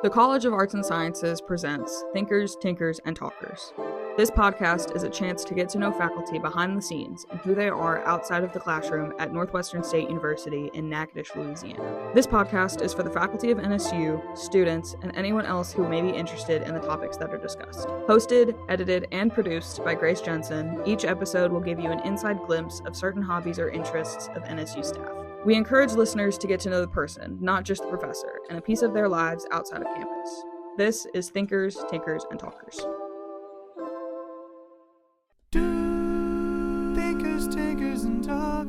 The College of Arts and Sciences presents Thinkers, Tinkers, and Talkers. This podcast is a chance to get to know faculty behind the scenes and who they are outside of the classroom at Northwestern State University in Natchitoches, Louisiana. This podcast is for the faculty of NSU, students, and anyone else who may be interested in the topics that are discussed. Hosted, edited, and produced by Grace Jensen, each episode will give you an inside glimpse of certain hobbies or interests of NSU staff. We encourage listeners to get to know the person, not just the professor, and a piece of their lives outside of campus. This is Thinkers, Tinkers, and Talkers. Thinkers, Tinkers, and Talkers.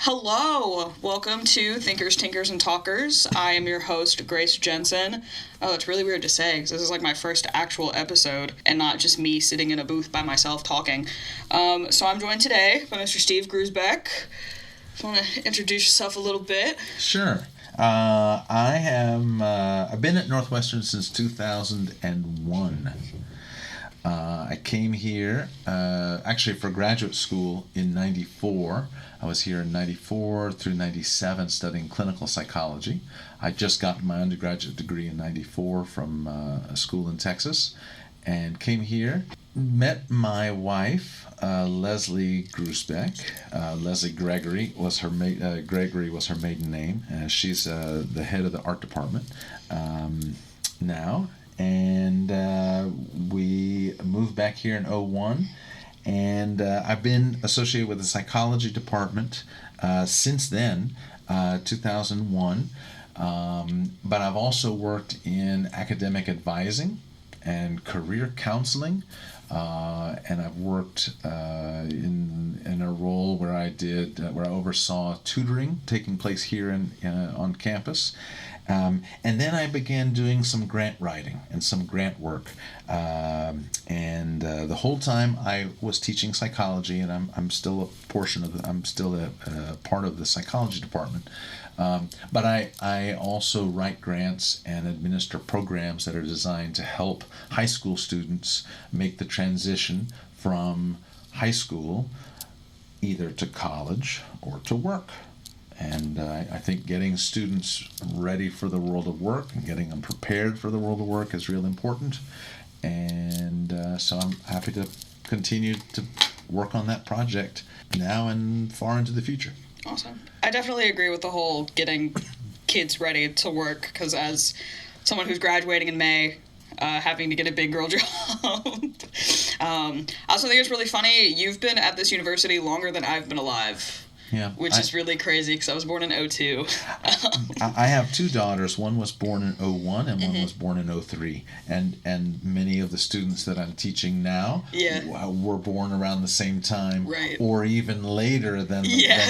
Hello! Welcome to Thinkers, Tinkers, and Talkers. I am your host, Grace Jensen. Oh, it's really weird to say, because this is like my first actual episode, and not just me sitting in a booth by myself talking. So I'm joined today by Mr. Steve Gruesbeck. If you want to introduce yourself a little bit. Sure. I've been at Northwestern since 2001. I came here actually for graduate school in 94. I was here in 94 through 97 studying clinical psychology. I just got my undergraduate degree in 94 from a school in Texas and came here. Met my wife, Leslie Gruesbeck. Leslie Gregory was her maiden name. She's the head of the art department now. And we moved back here in 01. And I've been associated with the psychology department since then, 2001. But I've also worked in academic advising and career counseling. And I've worked in a role where I oversaw tutoring taking place here on campus. And then I began doing some grant writing and some grant work. And the whole time I was teaching psychology, and I'm still a part of the psychology department. But I also write grants and administer programs that are designed to help high school students make the transition from high school either to college or to work. And I think getting students ready for the world of work and getting them prepared for the world of work is real important. And so I'm happy to continue to work on that project now and far into the future. Awesome. I definitely agree with the whole getting kids ready to work, because as someone who's graduating in May, having to get a big girl job. I also think it's really funny, you've been at this university longer than I've been alive. Yeah, which is really crazy, because I was born in 02. I have two daughters. One was born in 01 and one was born in 03. And many of the students that I'm teaching now were born around the same time, right, or even later than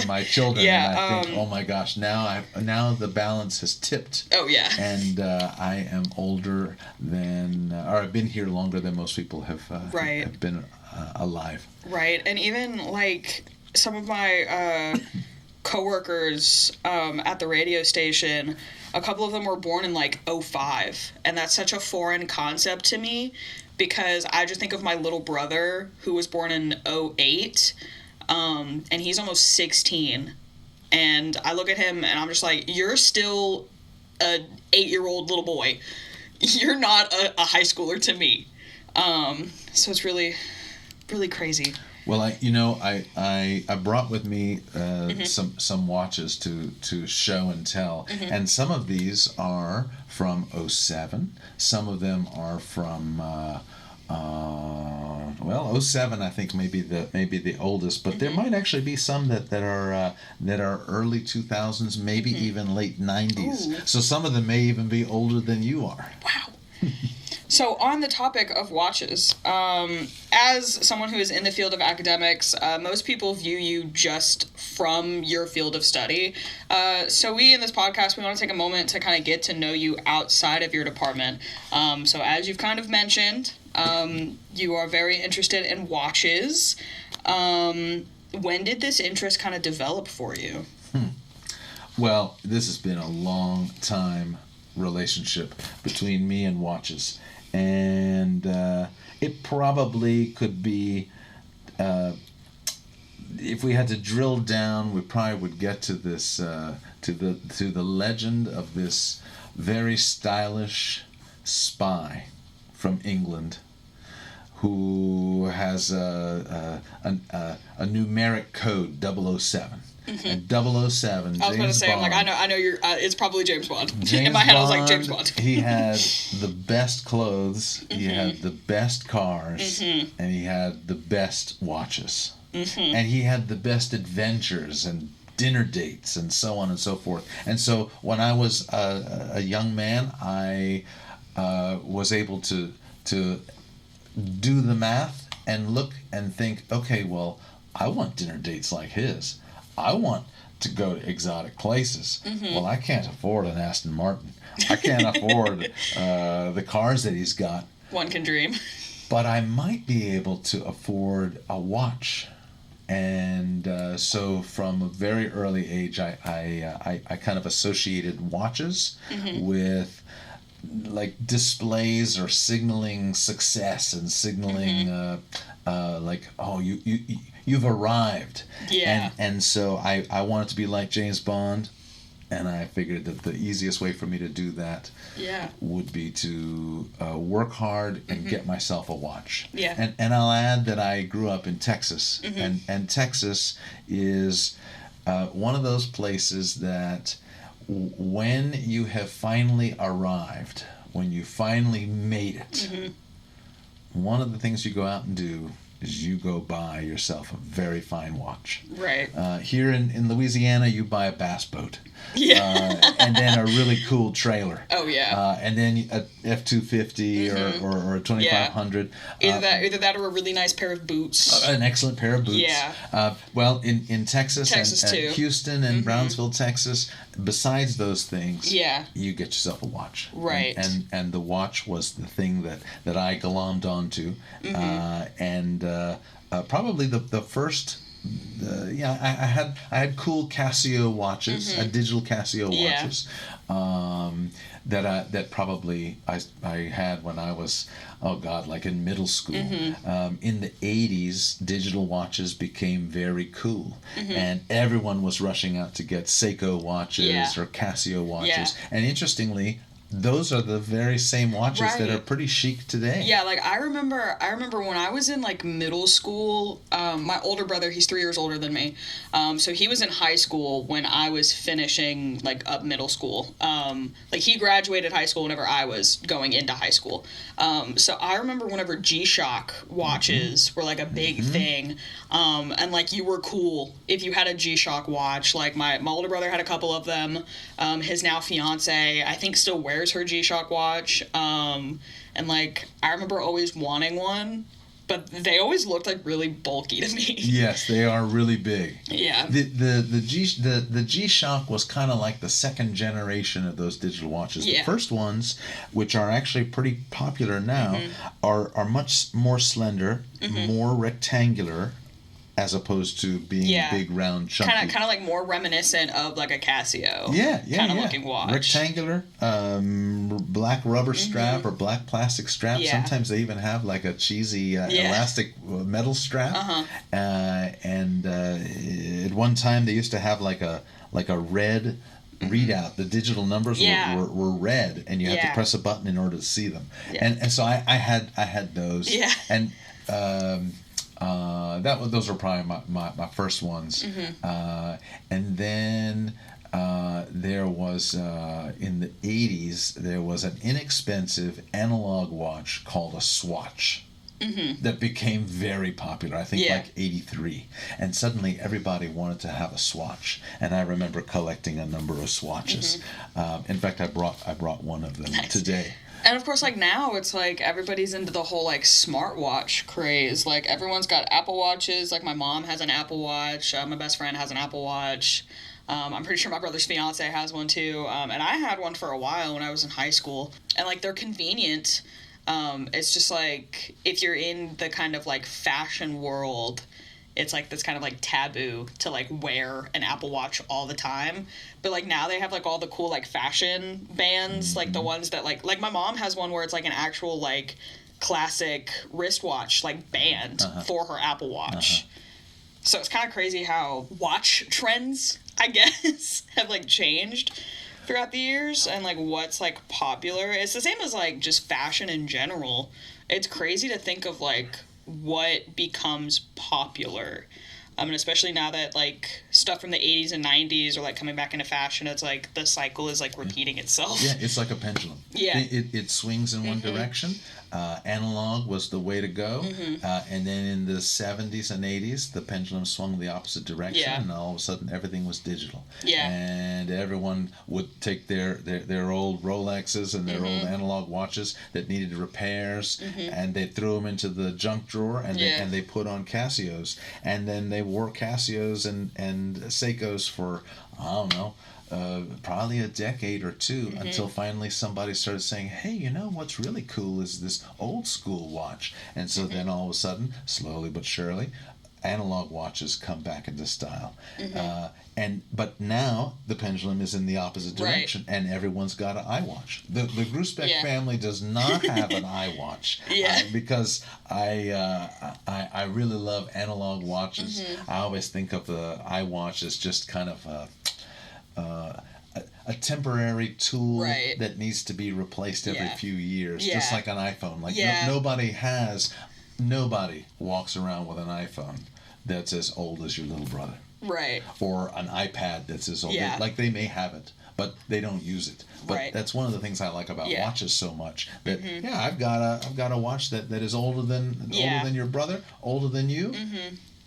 my children. Yeah, and I think, oh my gosh, now the balance has tipped. Oh, yeah. And I am older than, or I've been here longer than most people have been alive. Right, and even like some of my coworkers at the radio station, a couple of them were born in like 05, and that's such a foreign concept to me, because I just think of my little brother who was born in 08, and he's almost 16, and I look at him and I'm just like, you're still a 8-year-old little boy. You're not a high schooler to me. So it's really, really crazy. Well, I brought with me some watches to show and tell, and some of these are from 07. Some of them are from 07. I think maybe the oldest, but there might actually be some that are early 2000s, maybe even late 90s. Ooh. So some of them may even be older than you are. Wow. So on the topic of watches, as someone who is in the field of academics, most people view you just from your field of study. So we, in this podcast, we want to take a moment to kind of get to know you outside of your department. So as you've kind of mentioned, you are very interested in watches. When did this interest kind of develop for you? Well, this has been a long time relationship between me and watches. And it probably could be if we had to drill down, we probably would get to this to the legend of this very stylish spy from England who has a numeric code 007. And 007, I was about to say, Bond, I'm like, I know you're. It's probably James Bond. James In my head, Bond, I was like James Bond. He had the best clothes, he had the best cars, and he had the best watches, and he had the best adventures and dinner dates and so on and so forth. And so when I was a young man, I was able to do the math and look and think, okay, well, I want dinner dates like his. I want to go to exotic places. Well, I can't afford an Aston Martin. I can't afford the cars that he's got. One can dream. But I might be able to afford a watch. And so from a very early age, I kind of associated watches with like displays or signaling success and signaling like, oh, you've arrived. Yeah. And so I wanted to be like James Bond, and I figured that the easiest way for me to do that would be to work hard and get myself a watch. Yeah. And I'll add that I grew up in Texas, and Texas is one of those places that when you have finally arrived, when you finally made it, one of the things you go out and do is you go buy yourself a very fine watch. Right. Here in Louisiana, you buy a bass boat. Yeah. And then a really cool trailer. Oh, yeah. And then a F-250 or a 2500. Either that or a really nice pair of boots. An excellent pair of boots. Yeah. Well, in Texas and too. Houston and Brownsville, Texas, besides those things, Yeah. you get yourself a watch. Right. And the watch was the thing that I glommed onto. And probably the first... I had cool Casio watches, digital Casio watches, that probably I had when I was, like in middle school. In the 80s, digital watches became very cool, and everyone was rushing out to get Seiko watches or Casio watches. Yeah. And interestingly, those are the very same watches that are pretty chic today. Yeah, like I remember when I was in like middle school, my older brother, he's 3 years older than me. So he was in high school when I was finishing like up middle school. Like he graduated high school whenever I was going into high school. So I remember whenever G-Shock watches were like a big thing. And like you were cool if you had a G-Shock watch. Like my older brother had a couple of them. His now fiance, I think, still wears her G-Shock watch. And like I remember always wanting one, but they always looked like really bulky to me. Yes, they are really big. Yeah. The G-Shock was kind of like the second generation of those digital watches. Yeah. The first ones, which are actually pretty popular now, are much more slender, more rectangular, as opposed to being big, round, chunky. Kind of like more reminiscent of like a Casio. Yeah. Kind of looking watch. Rectangular, black rubber strap or black plastic strap. Yeah. Sometimes they even have like a cheesy elastic metal strap. And at one time they used to have like a red readout. The digital numbers were red, and you had to press a button in order to see them. Yeah. And so I had those. Yeah. And those were probably my first ones. And then there was in the 80s there was an inexpensive analog watch called a Swatch that became very popular. I think like 83, and suddenly everybody wanted to have a Swatch, and I remember collecting a number of Swatches. In fact, I brought one of them today. And of course, like now, it's like everybody's into the whole like smartwatch craze. Like everyone's got Apple Watches. Like my mom has an Apple Watch. My best friend has an Apple Watch. I'm pretty sure my brother's fiance has one too. And I had one for a while when I was in high school. And like they're convenient. It's just like if you're in the kind of like fashion world, it's like this kind of like taboo to like wear an Apple Watch all the time. But like now they have like all the cool like fashion bands, like the ones that like my mom has one where it's like an actual like classic wristwatch like band for her Apple Watch. So it's kind of crazy how watch trends, I guess, have, like, changed throughout the years, and, like, what's, like, popular. It's the same as, like, just fashion in general. It's crazy to think of, like, what becomes popular. And especially now that, like, stuff from the 80s and 90s are, like, coming back into fashion, it's like the cycle is, like, repeating itself. Yeah, it's like a pendulum. Yeah. It swings in one direction. Analog was the way to go. And then in the 70s and 80s, the pendulum swung the opposite direction. Yeah. And all of a sudden, everything was digital. Yeah. And everyone would take their old Rolexes and their old analog watches that needed repairs, and they threw them into the junk drawer, and they put on Casios. And then they wore Casios and Seikos for, I don't know, probably a decade or two, until finally somebody started saying, hey, you know what's really cool is this old school watch. And so then all of a sudden, slowly but surely, analog watches come back into style. But now the pendulum is in the opposite direction, and everyone's got an iWatch. The Gruesbeck family does not have an iWatch, because I really love analog watches. I always think of the iWatch as just kind of a temporary tool that needs to be replaced every few years, just like an iPhone. Like nobody walks around with an iPhone that's as old as your little brother. Right. Or an iPad that's as old. Like, they may have it, but they don't use it. But that's one of the things I like about watches so much. That I've got a watch that is older than your brother, older than you.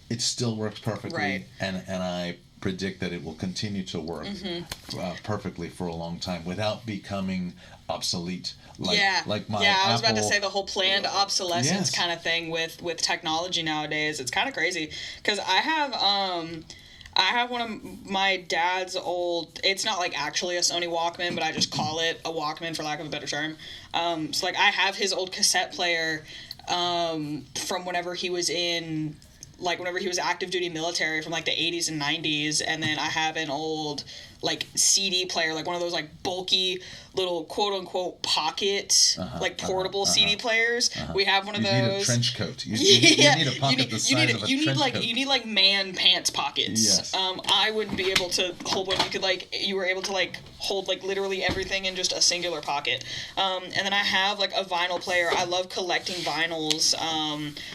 It still works perfectly, and I predict that it will continue to work perfectly for a long time without becoming obsolete. Like my I was about to Apple, say the whole planned obsolescence kind of thing with technology nowadays. It's kind of crazy because I have one of my dad's old, it's not like actually a Sony Walkman, but I just call it a Walkman for lack of a better term. So like I have his old cassette player from whenever he was in, like whenever he was active duty military, from like the 80s and 90s, and then I have an old like CD player, like one of those like bulky little quote unquote pocket like portable CD players. We have one of those. You need a trench coat. You need a pocket the size of a trench coat. You need like man pants pockets. Yes. I wouldn't be able to hold one. You were able to like hold like literally everything in just a singular pocket. And then I have like a vinyl player. I love collecting vinyls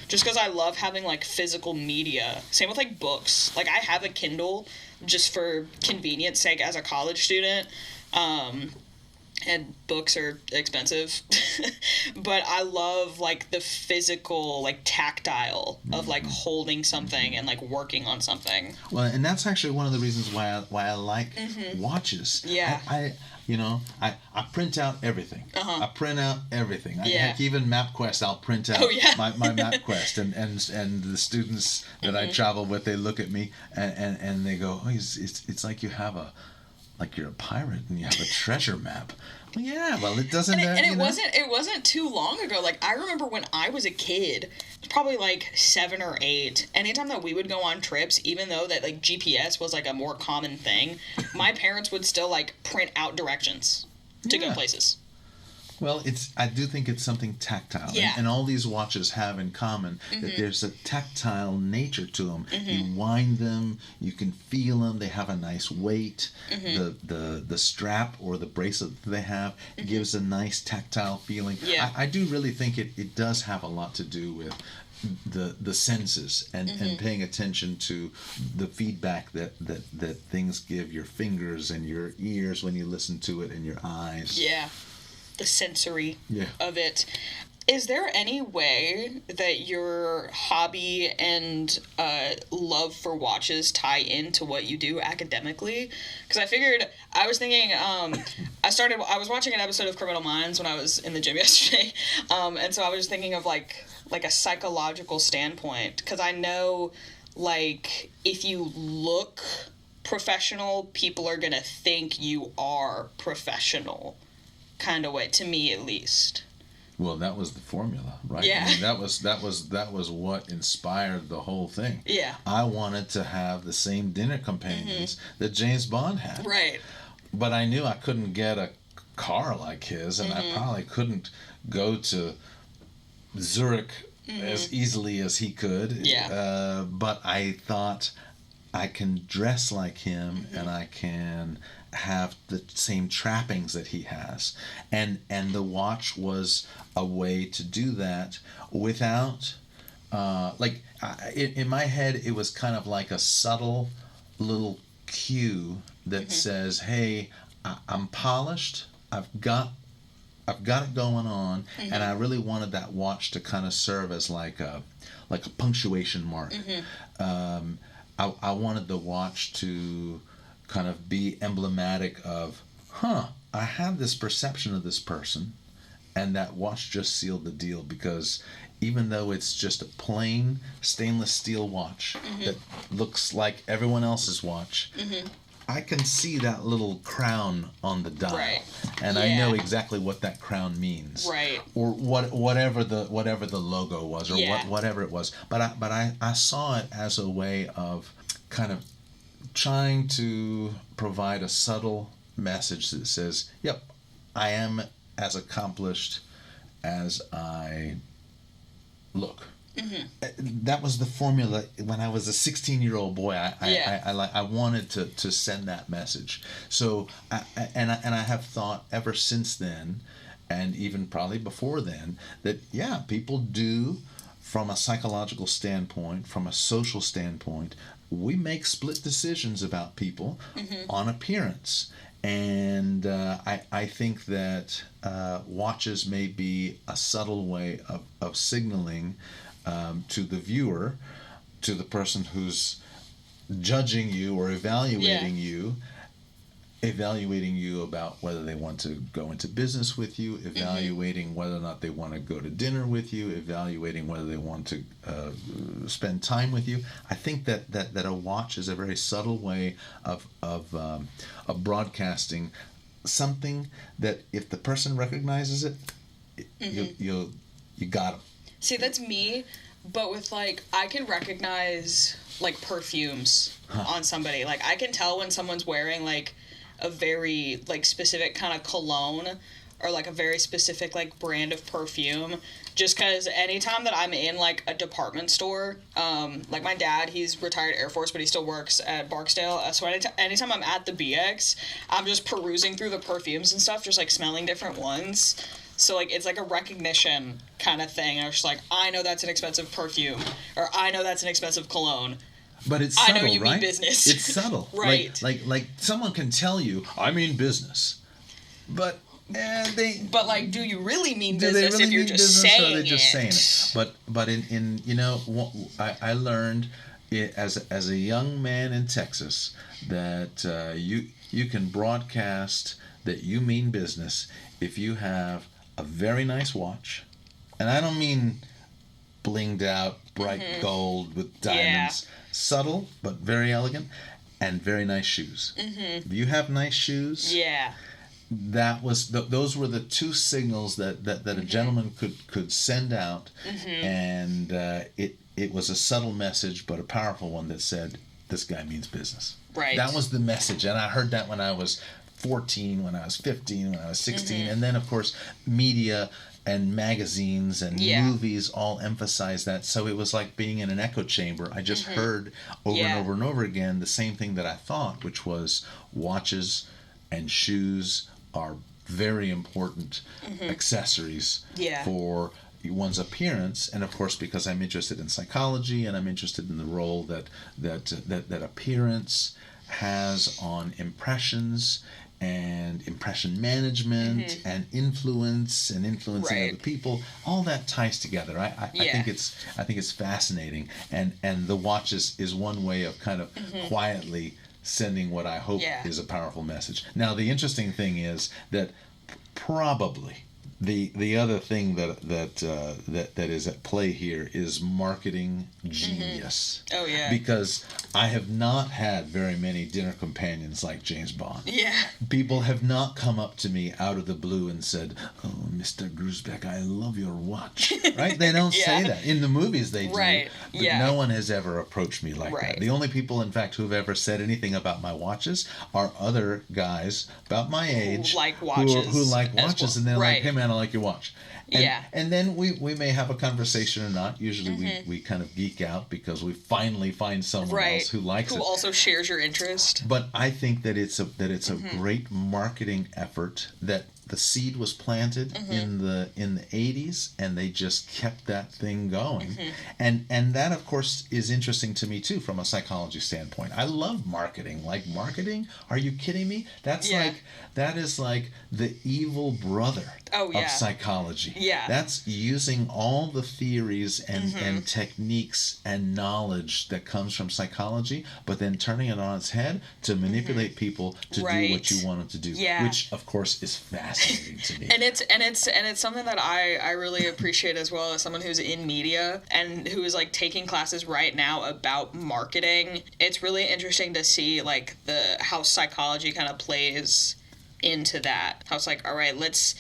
just because I love having like physical media. Same with like books. Like I have a Kindle just for convenience sake as a college student. And books are expensive. But I love like the physical, like tactile of like holding something and like working on something. Well, and that's actually one of the reasons why I like watches. Yeah. I print out everything. I print out everything. Yeah. Like even MapQuest, I'll print out my MapQuest, and the students that I travel with, they look at me and they go, oh, it's like you have like you're a pirate and you have a treasure map. Well, yeah, well, it doesn't. And it wasn't too long ago. Like I remember when I was a kid, probably like 7 or 8. Anytime that we would go on trips, even though that like GPS was like a more common thing, my parents would still like print out directions to go places. Well, I do think it's something tactile. Yeah. And all these watches have in common that there's a tactile nature to them. You wind them, you can feel them, they have a nice weight. The strap or the bracelet that they have gives a nice tactile feeling. Yeah. I do really think it does have a lot to do with the senses and paying attention to the feedback that things give your fingers and your ears when you listen to it and your eyes. Yeah. The sensory of it. Is there any way that your hobby and love for watches tie into what you do academically? Because I was thinking, I was watching an episode of Criminal Minds when I was in the gym yesterday, and so I was thinking of like a psychological standpoint, because I know like if you look professional, people are gonna think you are professional. Kind of way, to me at least. Well, that was the formula, right? Yeah. I mean, that was what inspired the whole thing. Yeah. I wanted to have the same dinner companions that James Bond had. Right. But I knew I couldn't get a car like his, and I probably couldn't go to Zurich as easily as he could. Yeah. But I thought I can dress like him and I can have the same trappings that he has. And the watch was a way to do that without, in my head, it was kind of like a subtle little cue that says, hey, I'm polished, I've got it going on, and I really wanted that watch to kind of serve as like a punctuation mark. I wanted the watch to kind of be emblematic of, I have this perception of this person, and that watch just sealed the deal, because even though it's just a plain stainless steel watch that looks like everyone else's watch, I can see that little crown on the dial, and I know exactly what that crown means, or whatever the logo was, or whatever it was. But I saw it as a way of kind of trying to provide a subtle message that says, "Yep, I am as accomplished as I look." That was the formula when I was a 16-year-old boy. I wanted to send that message. So I have thought ever since then, and even probably before then, that people do, from a psychological standpoint, from a social standpoint, we make split decisions about people on appearance. And I think that watches may be a subtle way of signaling to the viewer, to the person who's judging you or evaluating you about whether they want to go into business with you, evaluating whether or not they want to go to dinner with you, evaluating whether they want to spend time with you. I think that a watch is a very subtle way of broadcasting something that if the person recognizes it, you got them. See, that's me, but with, like, I can recognize, like, perfumes on somebody. Like, I can tell when someone's wearing, like, a very, like, specific kind of cologne or, like, a very specific, like, brand of perfume. Just because anytime that I'm in, like, a department store, like, my dad, he's retired Air Force, but he still works at Barksdale. So anytime I'm at the BX, I'm just perusing through the perfumes and stuff, just, like, smelling different ones. So, like, it's like a recognition kind of thing. I was just like, I know that's an expensive perfume, or I know that's an expensive cologne. But it's subtle, I know you right? mean business. It's subtle. Right. Like someone can tell you, I mean business. But But, like, do you really mean do they business really if you're mean just business, saying or are they just it? saying it? But in I learned it as a young man in Texas that you can broadcast that you mean business if you have a very nice watch, and I don't mean blinged out bright gold with diamonds, subtle but very elegant, and very nice shoes. If you have nice shoes, that was those were the two signals that a gentleman could send out, and it was a subtle message but a powerful one that said, this guy means business. Right. That was the message, and I heard that when I was 14, when I was 15, when I was 16, and then of course media and magazines and movies all emphasize that. So it was like being in an echo chamber. I just heard over and over and over again the same thing that I thought, which was watches and shoes are very important accessories for one's appearance. And of course, because I'm interested in psychology and I'm interested in the role that appearance has on impressions and impression management and influencing other people, all that ties together. I think it's fascinating, and the watch is one way of kind of quietly sending what I hope is a powerful message. Now the interesting thing is that probably the other thing that is at play here is marketing genius. Oh yeah. Because I have not had very many dinner companions like James Bond. Yeah. People have not come up to me out of the blue and said, "Oh, Mr. Gruesbeck, I love your watch." Right? They don't say that. In the movies they do. Right. But no one has ever approached me like that. The only people, in fact, who've ever said anything about my watches are other guys about my age who like watches. Who like watches, and they're like, "Hey man, kind of like your watch. And, Yeah. And then we may have a conversation or not. Usually we kind of geek out because we finally find someone else who likes it. Who also shares your interest. But I think that it's a great marketing effort, that the seed was planted in the 80s, and they just kept that thing going. And that, of course, is interesting to me too from a psychology standpoint. I love marketing. Like, marketing? Are you kidding me? That is like the evil brother of psychology. Yeah. That's using all the theories and techniques and knowledge that comes from psychology, but then turning it on its head to manipulate people to do what you want them to do. Yeah. Which, of course, is fascinating to me. And it's something that I really appreciate as well, as someone who's in media and who is like taking classes right now about marketing. It's really interesting to see like how psychology kind of plays into that. How it's like, all right, let's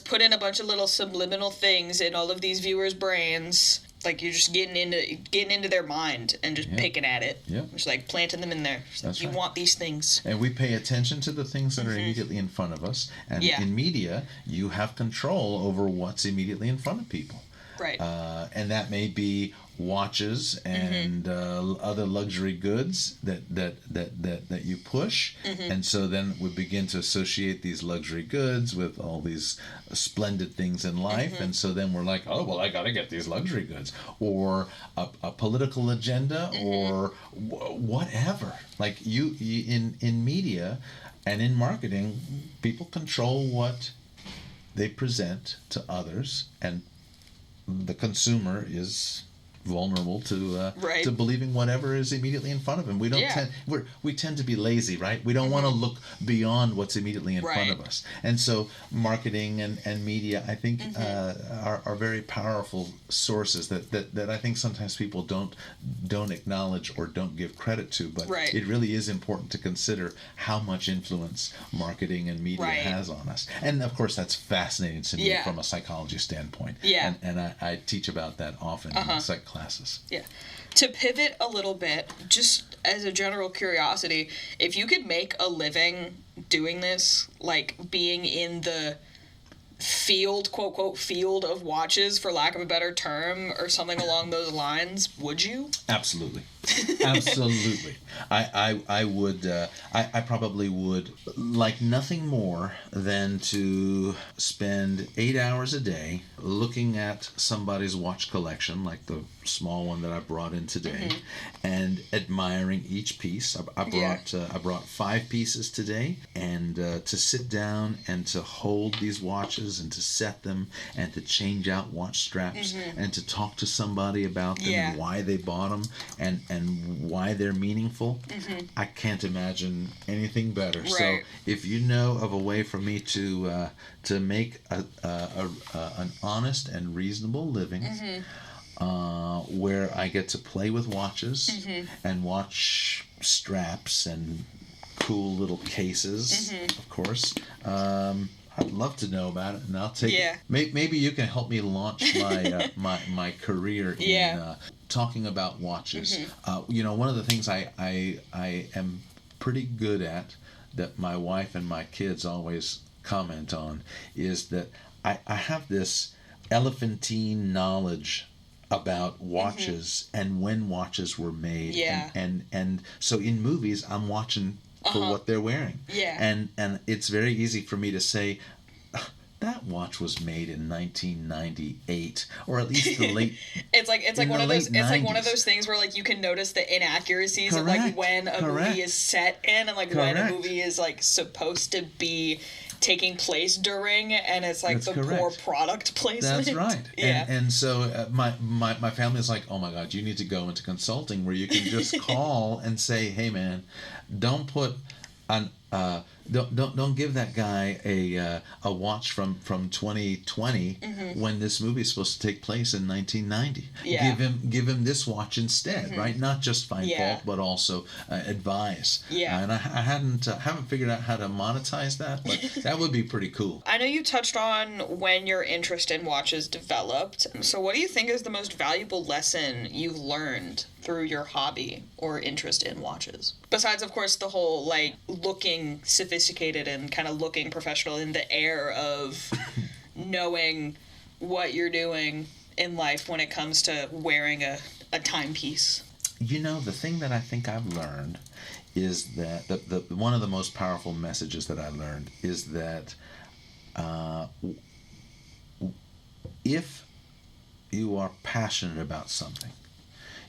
put in a bunch of little subliminal things in all of these viewers' brains. Like, you're just getting into their mind and just picking at it. Yeah. Just like planting them in there. Just That's like, you want these things. And we pay attention to the things that are immediately in front of us. And in media, you have control over what's immediately in front of people. Right. And that may be watches and other luxury goods that you push, and so then we begin to associate these luxury goods with all these splendid things in life, and so then we're like, oh well, I got to get these luxury goods, or a political agenda, or whatever. Like you in media and in marketing, people control what they present to others, and the consumer is vulnerable to believing whatever is immediately in front of him. We don't we tend to be lazy, right? We don't want to look beyond what's immediately in front of us. And so marketing and media, I think, are very powerful sources that I think sometimes people don't acknowledge or don't give credit to, but it really is important to consider how much influence marketing and media has on us. And of course, that's fascinating to me from a psychology standpoint. Yeah. And I teach about that often in the psych classes. Yeah. To pivot a little bit, just as a general curiosity, if you could make a living doing this, like being in the field, quote, quote, field of watches, for lack of a better term, or something along those lines, would you? Absolutely. Absolutely. I would, I probably would like nothing more than to spend 8 hours a day looking at somebody's watch collection, like the small one that I brought in today, and admiring each piece. I brought 5 pieces today, and to sit down and to hold these watches and to set them and to change out watch straps and to talk to somebody about them and why they bought them and why they're meaningful. I can't imagine anything better. So if you know of a way for me to make an honest and reasonable living, where I get to play with watches and watch straps and cool little cases, of course. I'd love to know about it, and I'll take it. Maybe you can help me launch my my career in talking about watches. One of the things I am pretty good at, that my wife and my kids always comment on, is that I have this elephantine knowledge about watches and when watches were made. And so in movies, I'm watching for what they're wearing. And it's very easy for me to say, that watch was made in 1998, or at least the late. It's like one of those. 90s. It's like one of those things where like you can notice the inaccuracies of like when a movie is set in, and like when a movie is like supposed to be taking place during, and it's like poor product placement. That's right. And so my family is like, oh my God, you need to go into consulting where you can just call and say, hey man, don't put an don't give that guy a watch from 2020 when this movie is supposed to take place in 1990. Give him this watch instead, right? Not just find fault, but also advise. And I haven't figured out how to monetize that, but that would be pretty cool. I know you touched on when your interest in watches developed. So what do you think is the most valuable lesson you've learned through your hobby or interest in watches? Besides, of course, the whole like looking sophisticated and kind of looking professional in the air of knowing what you're doing in life when it comes to wearing a timepiece? You know, the thing that I think I've learned is that the one of the most powerful messages that I learned is that if you are passionate about something,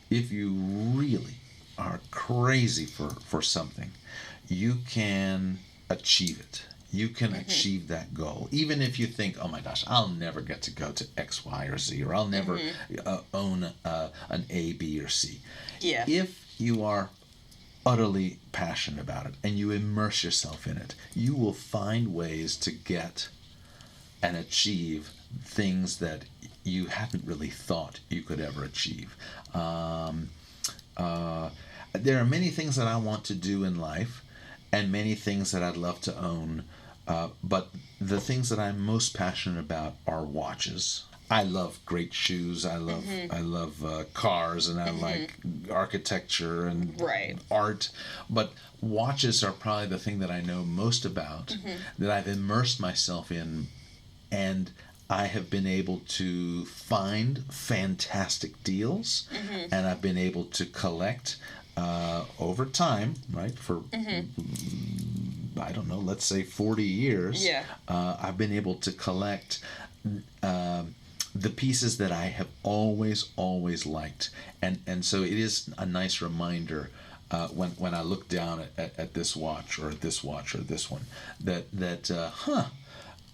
if you really are crazy for something, you can achieve it. You can achieve that goal. Even if you think, oh my gosh, I'll never get to go to X, Y, or Z, or I'll never own an A, B, or C. Yeah. If you are utterly passionate about it and you immerse yourself in it, you will find ways to get and achieve things that you hadn't really thought you could ever achieve. There are many things that I want to do in life and many things that I'd love to own, but the things that I'm most passionate about are watches. I love great shoes. I love cars, and I like architecture and art. But watches are probably the thing that I know most about, that I've immersed myself in, and I have been able to find fantastic deals, and I've been able to collect over time, right? For I don't know, let's say 40 years. Yeah. I've been able to collect the pieces that I have always liked, and so it is a nice reminder when I look down at this watch or this watch or this one that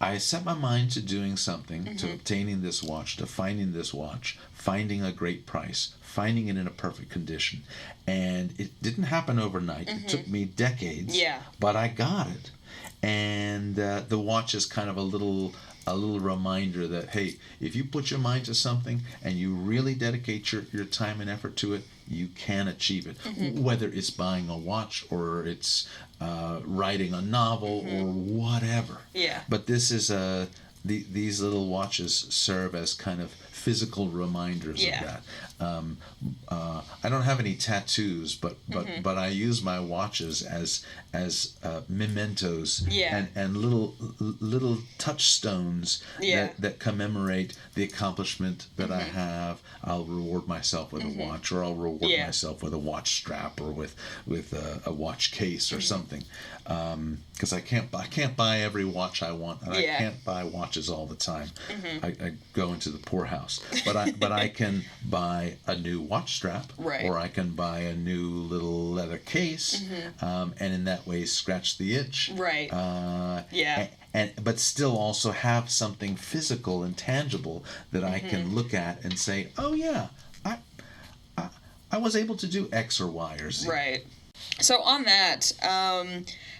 I set my mind to doing something, to obtaining this watch, to finding this watch, finding a great price, finding it in a perfect condition, and it didn't happen overnight. It took me decades, but I got it, and the watch is kind of a little reminder that, hey, if you put your mind to something and you really dedicate your time and effort to it, you can achieve it. Whether it's buying a watch or it's writing a novel or whatever. Yeah. But this is these little watches serve as kind of physical reminders of that. I don't have any tattoos, but I use my watches as mementos and little touchstones that commemorate the accomplishment that I have. I'll reward myself with a watch, or I'll reward myself with a watch strap, or with a watch case or something. Because I can't buy every watch I want, and I can't buy watches all the time. I go into the poorhouse, but I can buy a new watch strap, or I can buy a new little leather case, and in that way scratch the itch. Right. But still also have something physical and tangible that I can look at and say, oh yeah, I was able to do X or Y or Z. Right. So on that,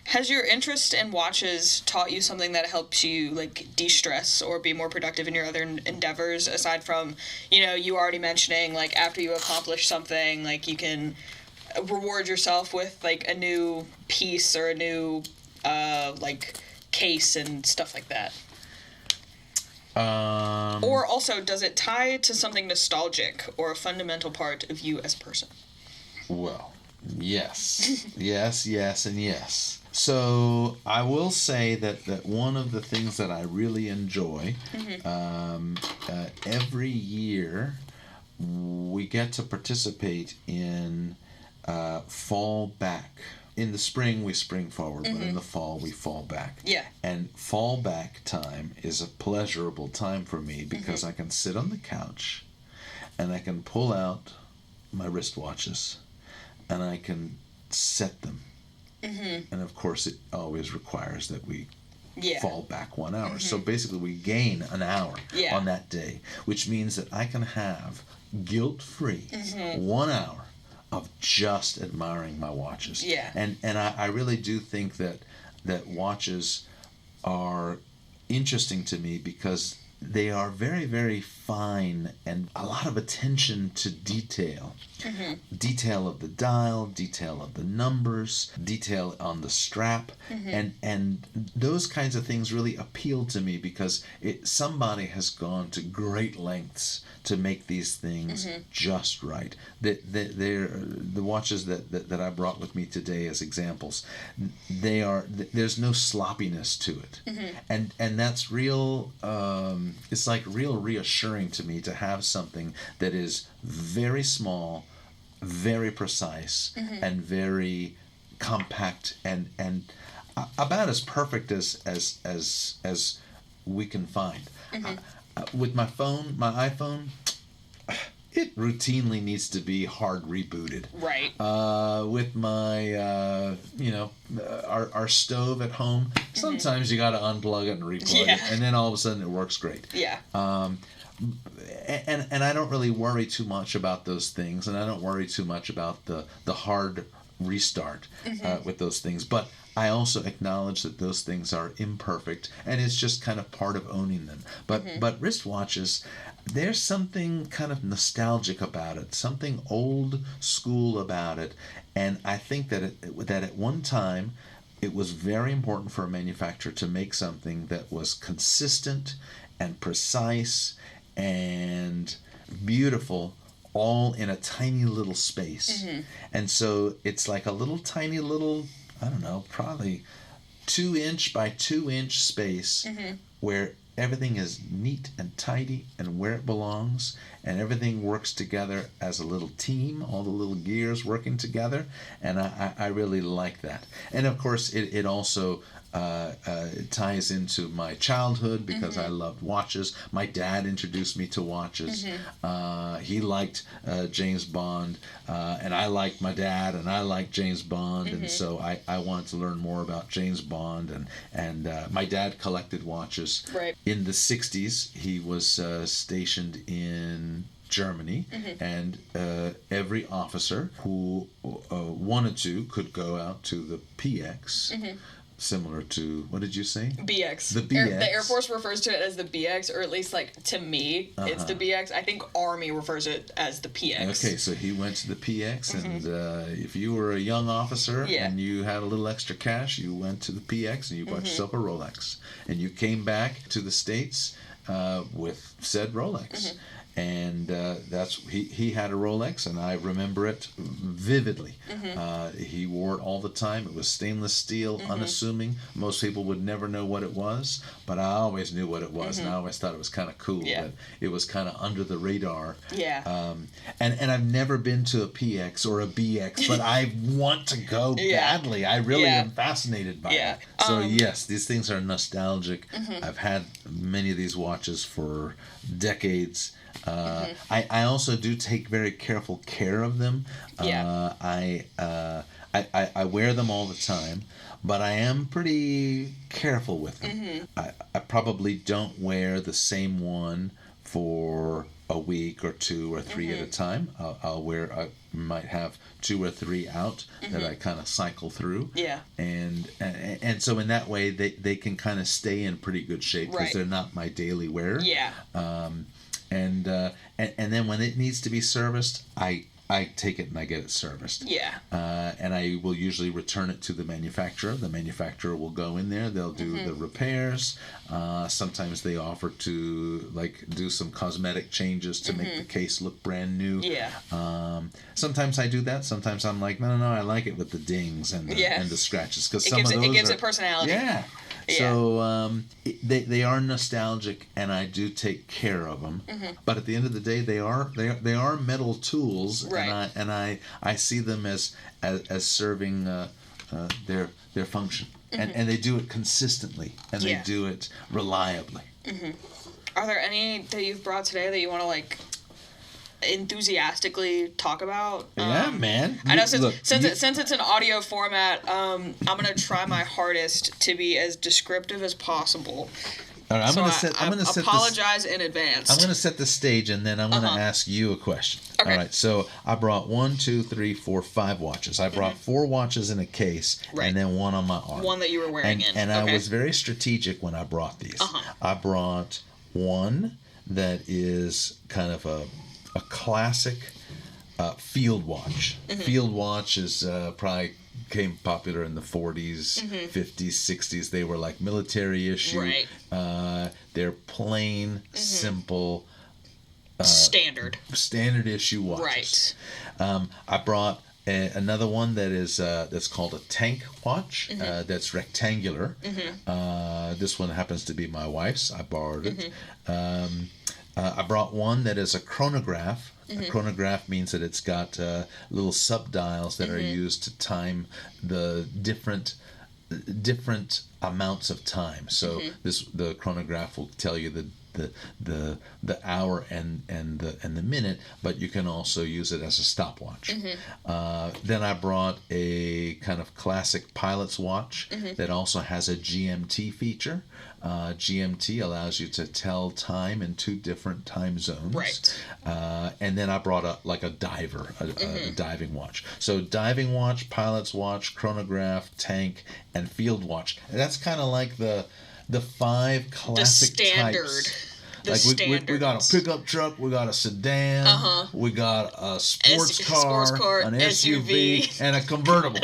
has your interest in watches taught you something that helps you like de-stress or be more productive in your other endeavors, aside from, you already mentioning like after you accomplish something, like you can reward yourself with like a new piece or a new like case and stuff like that? Or also, does it tie to something nostalgic or a fundamental part of you as a person? Well, yes. yes, and yes. So I will say that one of the things that I really enjoy, every year we get to participate in fall back. In the spring, we spring forward, but in the fall, we fall back. Yeah. And fall back time is a pleasurable time for me because I can sit on the couch and I can pull out my wristwatches and I can set them. And of course, it always requires that we fall back 1 hour. So basically, we gain an hour on that day, which means that I can have guilt-free 1 hour of just admiring my watches. Yeah. And I really do think that watches are interesting to me because they are very, very fine and a lot of attention to detail. Detail of the dial, detail of the numbers, detail on the strap, and those kinds of things really appeal to me because somebody has gone to great lengths to make these things just right. The watches that I brought with me today as examples, there's no sloppiness to it, and that's real. It's like real reassuring to me to have something that is very small, very precise, and very compact, and about as perfect as we can find. With my iPhone, it routinely needs to be hard rebooted. Right. With my, our stove at home, sometimes you got to unplug it and replug it, and then all of a sudden it works great. Yeah. And I don't really worry too much about those things, and I don't worry too much about the hard restart with those things. But I also acknowledge that those things are imperfect, and it's just kind of part of owning them. But wristwatches, there's something kind of nostalgic about it, something old school about it, and I think that at one time it was very important for a manufacturer to make something that was consistent and precise and beautiful, all in a tiny little space. And so it's like a little tiny little, I don't know, probably 2-inch by 2-inch space where everything is neat and tidy and where it belongs, and everything works together as a little team, all the little gears working together, and I really like that. And of course it also ties into my childhood because I loved watches. My dad introduced me to watches. He liked James Bond, and I liked my dad, and I liked James Bond, and so I wanted to learn more about James Bond, and my dad collected watches. Right. In the 60s, he was stationed in Germany, and every officer who wanted to could go out to the PX, similar to, what did you say? BX. The BX. The Air Force refers to it as the BX, or at least, like, to me, it's the BX. I think Army refers it as the PX. Okay, so he went to the PX, and if you were a young officer and you had a little extra cash, you went to the PX and you bought yourself a Rolex. And you came back to the States with said Rolex. And he had a Rolex, and I remember it vividly. He wore it all the time. It was stainless steel, unassuming. Most people would never know what it was, but I always knew what it was, and I always thought it was kind of cool. That it was kind of under the radar. And I've never been to a PX or a BX, but I want to go badly. I really am fascinated by it. So yes, these things are nostalgic. I've had many of these watches for decades. I also do take very careful care of them. I wear them all the time, but I am pretty careful with them. I probably don't wear the same one for a week or 2 or 3 at a time. I might have 2 or 3 out that I kind of cycle through. And so in that way they can kind of stay in pretty good shape because they're not my daily wear. And then when it needs to be serviced, I take it and I get it serviced. And I will usually return it to the manufacturer. The manufacturer will go in there. They'll do the repairs. Sometimes they offer to do some cosmetic changes to make the case look brand new. Sometimes I do that. Sometimes I'm like, no, I like it with the dings and the scratches because it gives it personality. So they are nostalgic, and I do take care of them. But at the end of the day, they are metal tools, and I see them as serving their function, and they do it consistently, and they do it reliably. Are there any that you've brought today that you want to enthusiastically talk about? Man. I know since it's an audio format, I'm gonna try my hardest to be as descriptive as possible. All right, I'm gonna apologize in advance. I'm gonna set the stage, and then I'm gonna ask you a question. Okay. All right. So I brought 1, 2, 3, 4, 5 watches. I brought 4 watches in a case, and then 1 on my arm. One that you were wearing and I was very strategic when I brought these. I brought one that is kind of a classic field watch. Field watch is probably became popular in the 40s, 50s, 60s. They were like military issue. Right. They're plain, simple, standard issue watches. Right. I brought another one that is that's called a tank watch. That's rectangular. This one happens to be my wife's. I borrowed it. I brought one that is a chronograph. A chronograph means that it's got little subdials that are used to time the different amounts of time. So the chronograph will tell you the hour and the minute, but you can also use it as a stopwatch. Then I brought a kind of classic pilot's watch that also has a GMT feature. GMT allows you to tell time in 2 different time zones. Right. And then I brought a diver, a diving watch. So diving watch, pilot's watch, chronograph, tank, and field watch. And that's kind of like the 5 classic types. We got a pickup truck, we got a sedan, we got a sports car, an SUV, and a convertible.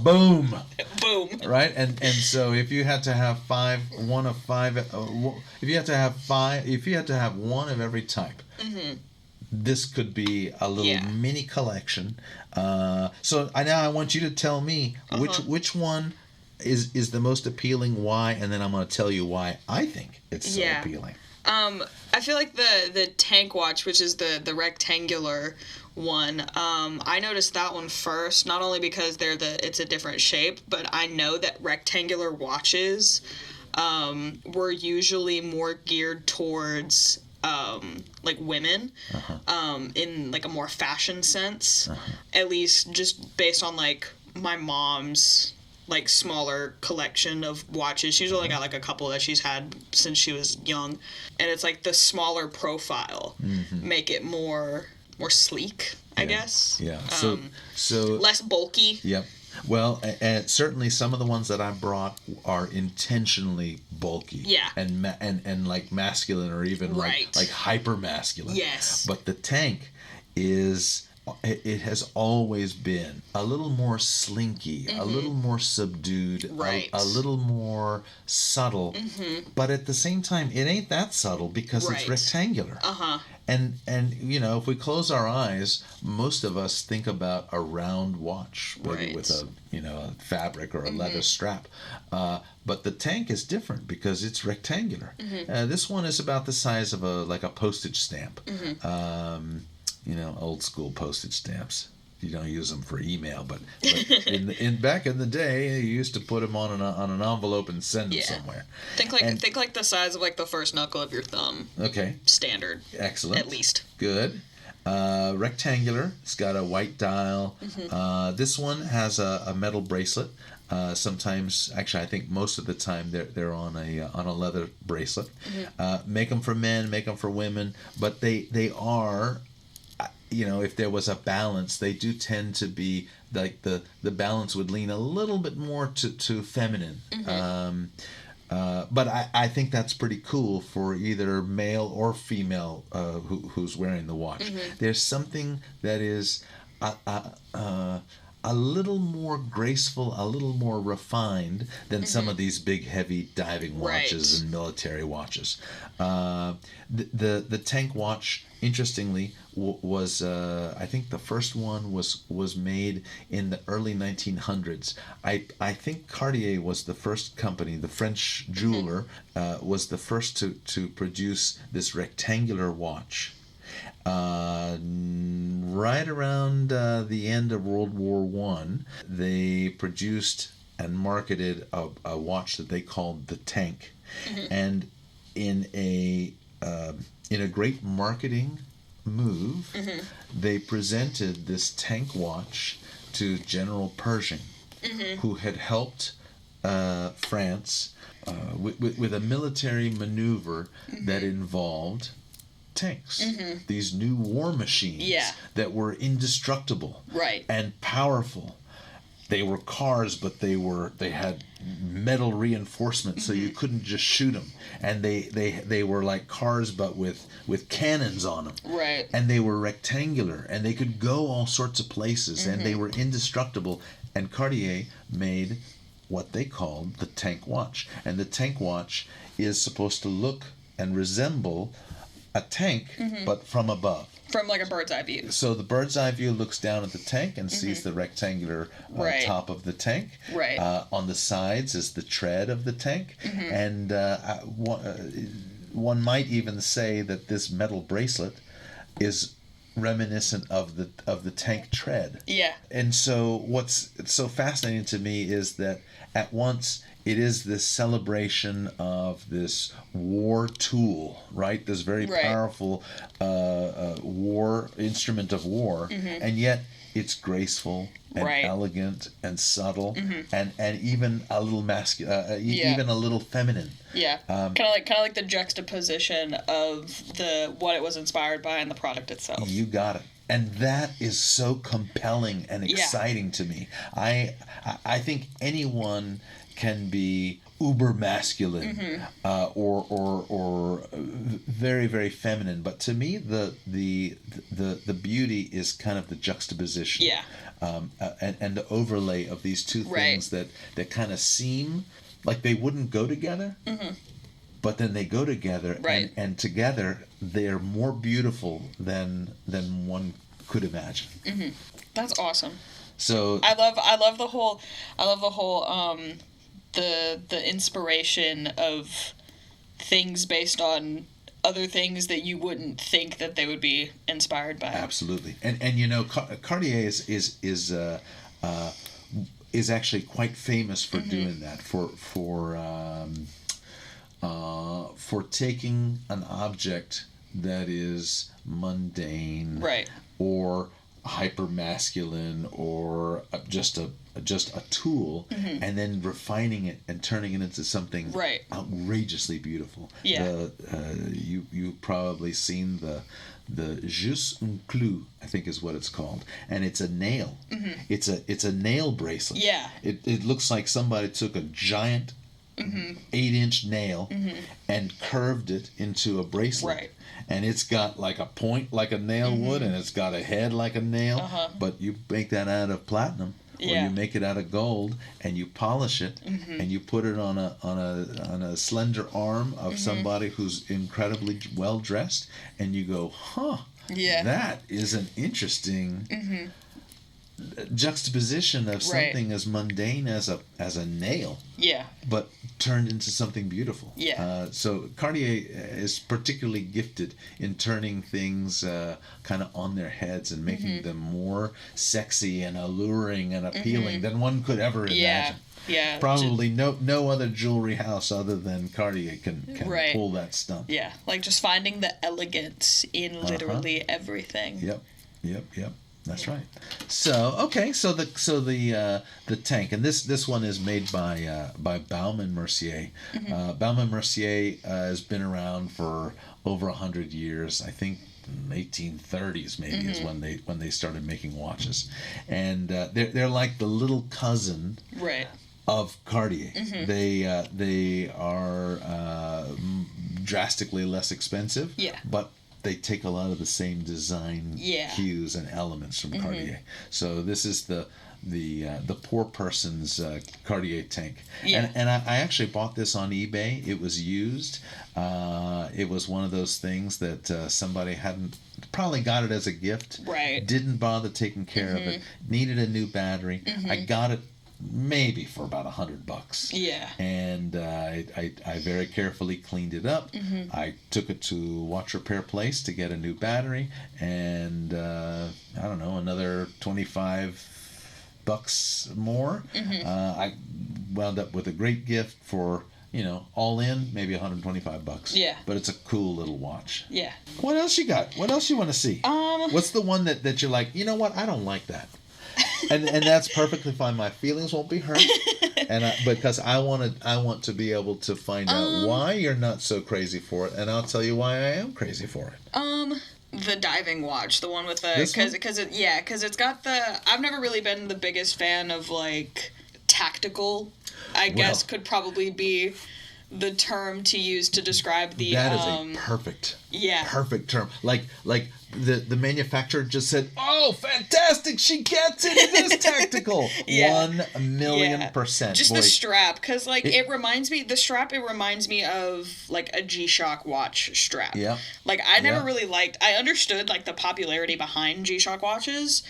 Boom. Boom. Right, and so if you had to have 5, one of 5, if you had to have one of every type, this could be a little mini collection. So I want you to tell me which one is the most appealing, why, and then I'm going to tell you why I think it's so appealing. I feel like the tank watch, which is the rectangular one, I noticed that one first, not only because it's a different shape, but I know that rectangular watches were usually more geared towards like women in like a more fashion sense, at least just based on like my mom's like smaller collection of watches. She's only got like a couple that she's had since she was young, and it's like the smaller profile make it more sleek, I guess. Yeah. So less bulky. Yep. Well, and certainly some of the ones that I brought are intentionally bulky. Yeah. And like masculine, or even like hyper masculine. Yes. But the tank it has always been a little more slinky, a little more subdued, a little more subtle. But at the same time, it ain't that subtle because it's rectangular. And if we close our eyes, most of us think about a round watch, maybe with a fabric or a leather strap. But the tank is different because it's rectangular. This one is about the size of a postage stamp. Old school postage stamps. You don't use them for email, but in back in the day, you used to put them on an envelope and send them somewhere. Think like the size of like the first knuckle of your thumb. Okay. Standard. Excellent. At least. Good. Rectangular. It's got a white dial. This one has a metal bracelet. Sometimes, actually, I think most of the time they're on a leather bracelet. Make them for men, make them for women, but they are. If there was a balance, they do tend to be like the balance would lean a little bit more to feminine. But I think that's pretty cool for either male or female who's wearing the watch. There's something that is a little more graceful, a little more refined than some of these big, heavy diving watches and military watches. The tank watch, interestingly, was I think the first one was made in the early 1900s. I think Cartier was the first company, the French jeweler was the first to produce this rectangular watch. Right around the end of World War I, they produced and marketed a watch that they called the Tank, and in a great marketing move, they presented this tank watch to General Pershing, who had helped France with a military maneuver that involved tanks, these new war machines that were indestructible and powerful. they were cars, but they had metal reinforcement, so you couldn't just shoot them. And they were like cars, but with cannons on them. Right. And they were rectangular, and they could go all sorts of places, and they were indestructible. And Cartier made what they called the tank watch. And the tank watch is supposed to look and resemble a tank, but from above. From like a bird's eye view. So the bird's eye view looks down at the tank and sees the rectangular Right. top of the tank. Right. On the sides is the tread of the tank. And one might even say that this metal bracelet is reminiscent of the tank tread. Yeah. And so what's so fascinating to me is that at once it is this celebration of this war tool, right? This very Right. powerful war instrument of war, and yet it's graceful and Right. elegant and subtle, and even a little masculine, Yeah. even a little feminine. Yeah. Kind of like the juxtaposition of what it was inspired by and the product itself. You got it. And that is so compelling and Yeah. exciting to me. I think anyone can be uber masculine or very, very feminine, but to me the beauty is kind of the juxtaposition. Yeah. And the overlay of these two Right. things that kind of seem like they wouldn't go together, but then they go together, Right. and together they're more beautiful than one could imagine. That's awesome. So I love the whole the inspiration of things based on other things that you wouldn't think that they would be inspired by. absolutely, and you know, Cartier is actually quite famous for doing that, for taking an object that is mundane, Right. or hyper masculine, or just a tool, and then refining it and turning it into something Right. outrageously beautiful. Yeah. You've probably seen the Juste un clou, I think is what it's called, and it's a nail. It's a nail bracelet. Yeah. It looks like somebody took a giant 8-inch nail and curved it into a bracelet. Right. And it's got like a point like a nail would, and it's got a head like a nail. But you make that out of platinum, or Yeah. you make it out of gold, and you polish it, and you put it on a slender arm of somebody who's incredibly well dressed, and you go, huh? Yeah. That is an interesting juxtaposition of something as mundane as a nail, Yeah. but turned into something beautiful. Yeah. So Cartier is particularly gifted in turning things kind of on their heads and making them more sexy and alluring and appealing than one could ever Yeah. imagine. Yeah. Probably no other jewelry house other than Cartier can Right. pull that stunt. Yeah. Like just finding the elegance in literally everything. Yep. That's right. So okay, so the tank, and this one is made by Baume & Mercier. Baume & Mercier has been around for over 100 years. I think 1830s maybe is when they started making watches, and they're like the little cousin Right. of Cartier. They are drastically less expensive. Yeah. But they take a lot of the same design cues and elements from Cartier. So this is the poor person's Cartier tank. Yeah. And I actually bought this on eBay. It was used. It was one of those things that somebody hadn't probably got it as a gift. Right. Didn't bother taking care of it. Needed a new battery. I got it maybe for about $100. Yeah. And I very carefully cleaned it up. I took it to watch repair place to get a new battery, and I don't know, another $25 more. I wound up with a great gift for, all in maybe $125. Yeah. But it's a cool little watch. Yeah. What else you got? What else you want to see? What's the one that you're like, you know what? I don't like that. and that's perfectly fine. My feelings won't be hurt, because I want to be able to find out why you're not so crazy for it, and I'll tell you why I am crazy for it. The diving watch, the one with the This one? because it's got the. I've never really been the biggest fan of like tactical. I guess could probably be the term to use to describe the. That is a perfect term. Like the manufacturer just said, "Oh, fantastic! She gets it. It is tactical." 1,000,000%. Just Boy, the strap, because like it reminds me. The strap. It reminds me of like a G-Shock watch strap. Yeah. Like I never really liked. I understood like the popularity behind G-Shock watches,